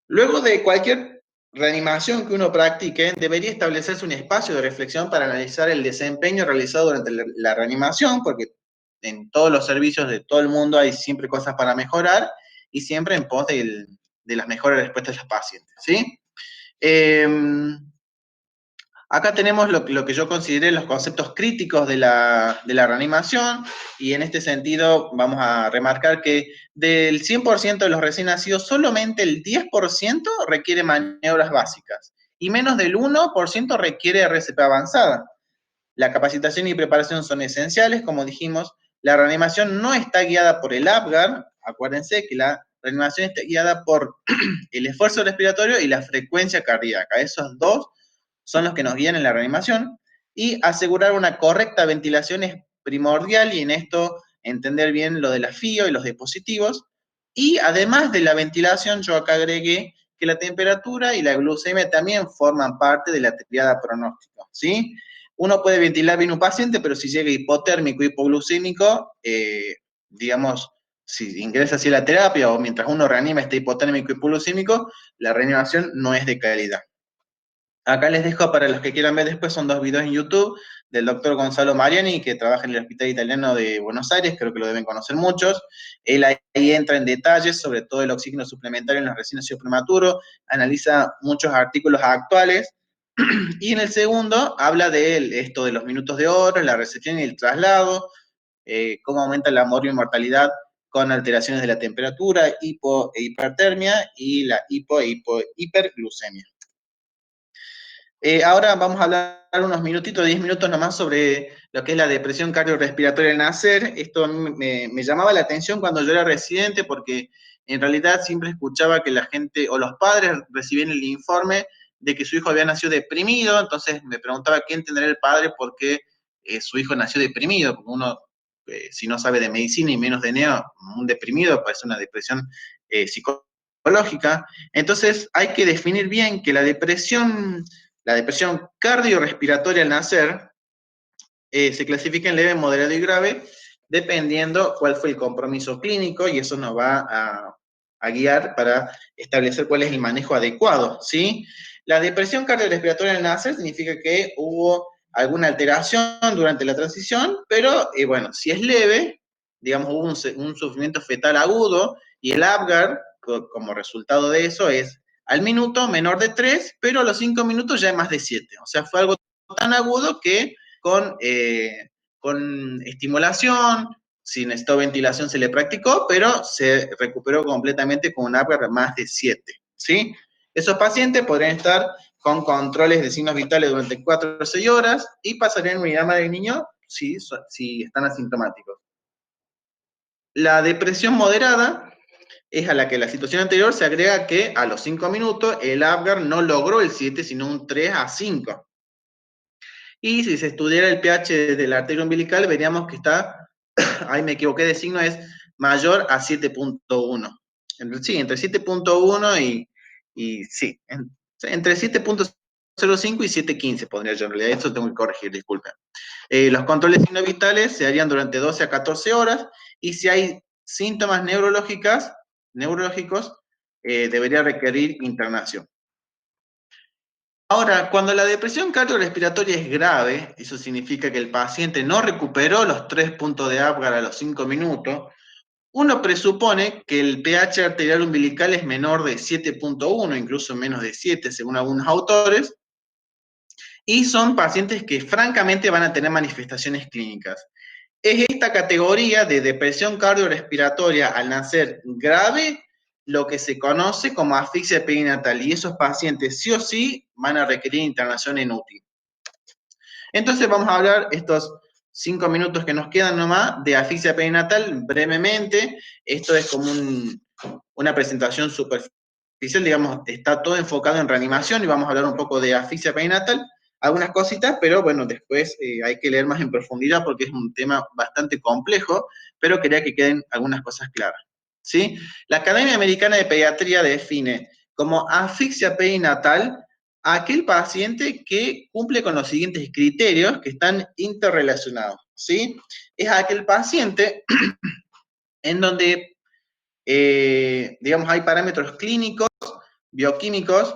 [SPEAKER 1] Luego de cualquier reanimación que uno practique, debería establecerse un espacio de reflexión para analizar el desempeño realizado durante la reanimación, porque en todos los servicios de todo el mundo hay siempre cosas para mejorar y siempre en pos de las mejores respuestas de los pacientes, ¿sí? Acá tenemos lo que yo consideré los conceptos críticos de la reanimación, y en este sentido vamos a remarcar que del 100% de los recién nacidos, solamente el 10% requiere maniobras básicas y menos del 1% requiere RCP avanzada. La capacitación y preparación son esenciales, como dijimos. La reanimación no está guiada por el APGAR, acuérdense que la reanimación está guiada por el esfuerzo respiratorio y la frecuencia cardíaca. Esos dos son los que nos guían en la reanimación, y asegurar una correcta ventilación es primordial, y en esto entender bien lo de la FIO y los dispositivos. Y además de la ventilación, yo acá agregué que la temperatura y la glucemia también forman parte de la triada pronóstico, ¿sí? Uno puede ventilar bien un paciente, pero si llega hipotérmico, hipoglucémico, digamos, si ingresa así a la terapia o mientras uno reanima este hipotérmico, hipoglucémico, la reanimación no es de calidad. Acá les dejo, para los que quieran ver después, son 2 videos en YouTube del doctor Gonzalo Mariani, que trabaja en el Hospital Italiano de Buenos Aires, creo que lo deben conocer muchos. Él ahí entra en detalles sobre todo el oxígeno suplementario en los recién nacidos prematuros, analiza muchos artículos actuales, y en el segundo habla de esto de los minutos de oro, la recepción y el traslado, cómo aumenta la mortalidad con alteraciones de la temperatura, hipertermia y la hiperglucemia. Ahora vamos a hablar unos minutitos, 10 minutos nomás, sobre lo que es la depresión cardiorrespiratoria al nacer. Esto a mí me llamaba la atención cuando yo era residente, porque en realidad siempre escuchaba que la gente o los padres recibían el informe de que su hijo había nacido deprimido. Entonces me preguntaba qué entenderá el padre por qué su hijo nació deprimido, porque uno, si no sabe de medicina y menos de neo, un deprimido parece una depresión psicológica. Entonces hay que definir bien que la depresión cardiorrespiratoria al nacer se clasifica en leve, moderado y grave, dependiendo cuál fue el compromiso clínico, y eso nos va a guiar para establecer cuál es el manejo adecuado, ¿sí? La depresión cardiorrespiratoria al nacer significa que hubo alguna alteración durante la transición, pero bueno, si es leve, digamos, hubo un sufrimiento fetal agudo, y el APGAR, como resultado de eso, es al minuto menor de 3, pero a los 5 minutos ya es más de 7. O sea, fue algo tan agudo que con estimulación, sin esta ventilación se le practicó, pero se recuperó completamente con un Apgar más de 7, ¿sí? Esos pacientes podrían estar con controles de signos vitales durante 4 o 6 horas y pasarían unidad madre del niño si están asintomáticos. La depresión moderada es a la que la situación anterior se agrega que a los 5 minutos el Apgar no logró el 7, sino un 3 a 5. Y si se estudiara el pH de la arteria umbilical, veríamos que está, ahí me equivoqué de signo, es mayor a 7.1. Sí, entre 7.1 y sí, entre 7.05 y 7.15 podría yo en realidad, eso tengo que corregir, disculpen. Los controles signos vitales se harían durante 12 a 14 horas y si hay síntomas neurológicos, debería requerir internación. Ahora, cuando la depresión cardiorrespiratoria es grave, eso significa que el paciente no recuperó los 3 puntos de Apgar a los 5 minutos, uno presupone que el pH arterial umbilical es menor de 7.1, incluso menos de 7, según algunos autores, y son pacientes que francamente van a tener manifestaciones clínicas. Es esta categoría de depresión cardiorrespiratoria al nacer grave lo que se conoce como asfixia perinatal, y esos pacientes sí o sí van a requerir internación en UTI. Entonces vamos a hablar estos 5 minutos que nos quedan nomás de asfixia perinatal brevemente. Esto es como una presentación superficial, digamos, está todo enfocado en reanimación y vamos a hablar un poco de asfixia perinatal, algunas cositas, pero bueno, después hay que leer más en profundidad porque es un tema bastante complejo, pero quería que queden algunas cosas claras, ¿sí? La Academia Americana de Pediatría define como asfixia perinatal a aquel paciente que cumple con los siguientes criterios que están interrelacionados, ¿sí? Es aquel paciente en donde, digamos, hay parámetros clínicos, bioquímicos,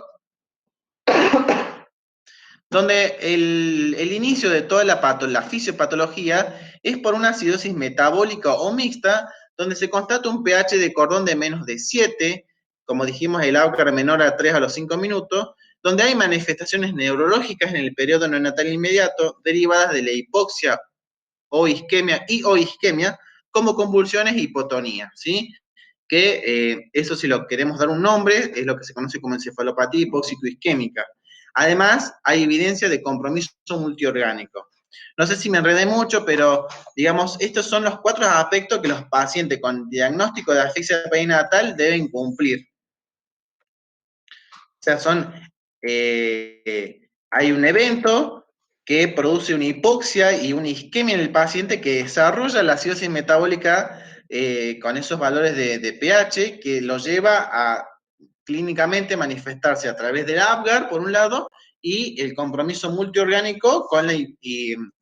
[SPEAKER 1] donde el inicio de toda la fisiopatología es por una acidosis metabólica o mixta, donde se constata un pH de cordón de menos de 7, como dijimos, el Apgar menor a 3 a los 5 minutos, donde hay manifestaciones neurológicas en el periodo neonatal inmediato derivadas de la hipoxia o isquemia, como convulsiones e hipotonía, ¿sí? Que eso, si lo queremos dar un nombre, es lo que se conoce como encefalopatía hipóxico-isquémica. Además, hay evidencia de compromiso multiorgánico. No sé si me enredé mucho, pero digamos, estos son los 4 aspectos que los pacientes con diagnóstico de asfixia perinatal deben cumplir. O sea, hay un evento que produce una hipoxia y una isquemia en el paciente que desarrolla la acidosis metabólica con esos valores de pH que lo lleva a clínicamente manifestarse a través del Apgar, por un lado, y el compromiso multiorgánico con la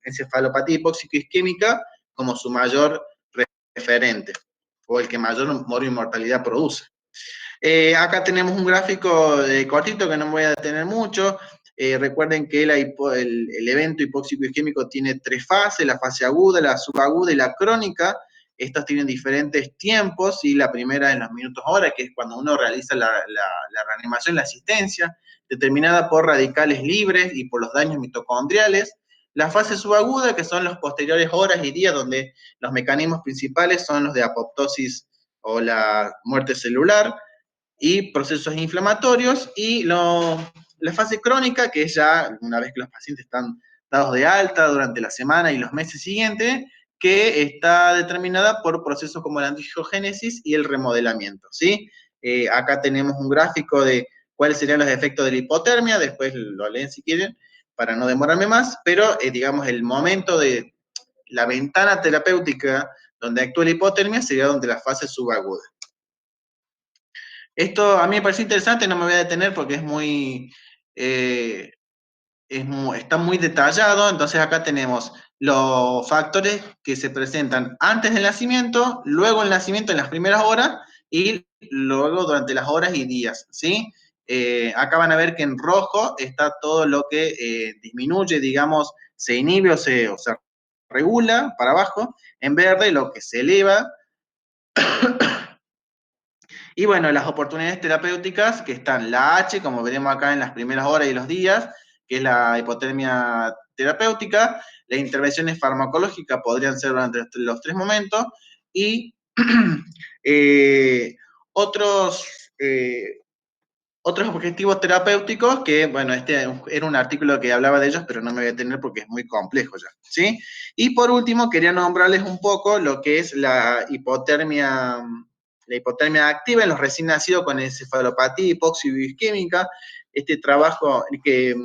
[SPEAKER 1] encefalopatía hipóxico-isquémica como su mayor referente, o el que mayor mortalidad produce. Acá tenemos un gráfico cortito que no me voy a detener mucho. Recuerden que el evento hipóxico isquémico tiene 3 fases, la fase aguda, la subaguda y la crónica. Estas tienen diferentes tiempos, y la primera en los minutos hora, que es cuando uno realiza la reanimación, la asistencia, determinada por radicales libres y por los daños mitocondriales. La fase subaguda, que son los posteriores horas y días, donde los mecanismos principales son los de apoptosis o la muerte celular y procesos inflamatorios, y la fase crónica, que es ya una vez que los pacientes están dados de alta durante la semana y los meses siguientes, que está determinada por procesos como la angiogénesis y el remodelamiento, ¿sí? Acá tenemos un gráfico de cuáles serían los efectos de la hipotermia, después lo leen si quieren, para no demorarme más, pero digamos el momento de la ventana terapéutica donde actúa la hipotermia sería donde la fase subaguda. Esto a mí me parece interesante, no me voy a detener porque está muy detallado. Entonces acá tenemos los factores que se presentan antes del nacimiento, luego del nacimiento en las primeras horas y luego durante las horas y días, ¿sí? Acá van a ver que en rojo está todo lo que disminuye, digamos, se inhibe o se regula para abajo. En verde lo que se eleva. Y bueno, las oportunidades terapéuticas que están la H, como veremos acá en las primeras horas y los días, que es la hipotermia terapéutica, las intervenciones farmacológicas podrían ser durante los 3 momentos, y otros, otros objetivos terapéuticos que, bueno, este era un artículo que hablaba de ellos, pero no me voy a detener porque es muy complejo ya, ¿sí? Y por último, quería nombrarles un poco lo que es la hipotermia activa en los recién nacidos con encefalopatía, hipoxia bioisquémica, este trabajo que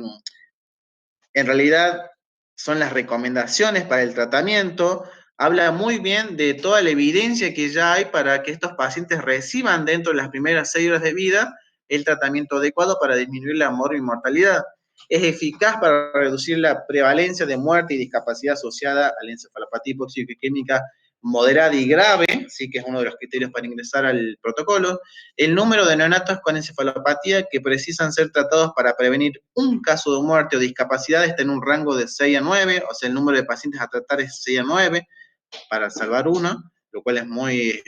[SPEAKER 1] en realidad son las recomendaciones para el tratamiento, habla muy bien de toda la evidencia que ya hay para que estos pacientes reciban dentro de las primeras 6 horas de vida el tratamiento adecuado para disminuir la mortalidad. Es eficaz para reducir la prevalencia de muerte y discapacidad asociada a la encefalopatía hipoxia-isquémica moderada y grave, sí que es uno de los criterios para ingresar al protocolo. El número de neonatos con encefalopatía que precisan ser tratados para prevenir un caso de muerte o discapacidad está en un rango de 6 a 9, o sea, el número de pacientes a tratar es 6 a 9 para salvar uno, lo cual es muy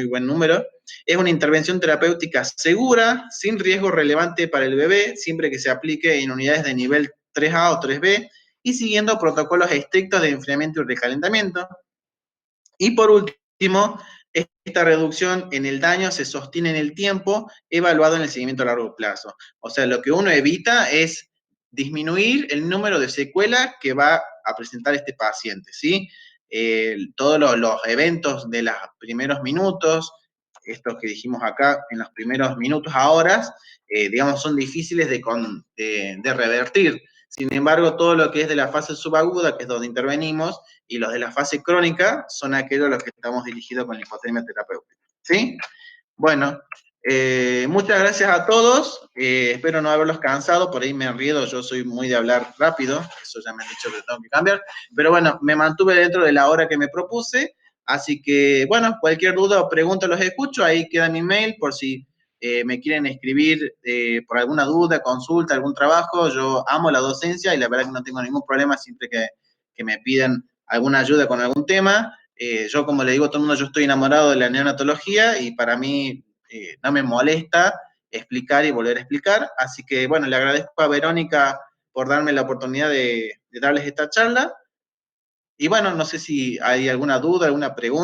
[SPEAKER 1] buen número. Es una intervención terapéutica segura, sin riesgo relevante para el bebé, siempre que se aplique en unidades de nivel 3A o 3B y siguiendo protocolos estrictos de enfriamiento y recalentamiento. Y por último, esta reducción en el daño se sostiene en el tiempo, evaluado en el seguimiento a largo plazo. O sea, lo que uno evita es disminuir el número de secuelas que va a presentar este paciente, ¿sí? Todos los eventos de los primeros minutos, estos que dijimos acá, en los primeros minutos a horas, digamos, son difíciles de revertir. Sin embargo, todo lo que es de la fase subaguda, que es donde intervenimos, y los de la fase crónica son aquellos a los que estamos dirigidos con la hipotermia terapéutica. ¿Sí? Bueno, muchas gracias a todos. Espero no haberlos cansado. Por ahí me enriedo. Yo soy muy de hablar rápido. Eso ya me han dicho que tengo que cambiar. Pero bueno, me mantuve dentro de la hora que me propuse. Así que, bueno, cualquier duda o pregunta los escucho. Ahí queda mi mail por si me quieren escribir por alguna duda, consulta, algún trabajo. Yo amo la docencia y la verdad que no tengo ningún problema siempre que me piden alguna ayuda con algún tema. Yo, como le digo a todo el mundo, yo estoy enamorado de la neonatología y para mí no me molesta explicar y volver a explicar. Así que, bueno, le agradezco a Verónica por darme la oportunidad de darles esta charla. Y bueno, no sé si hay alguna duda, alguna pregunta.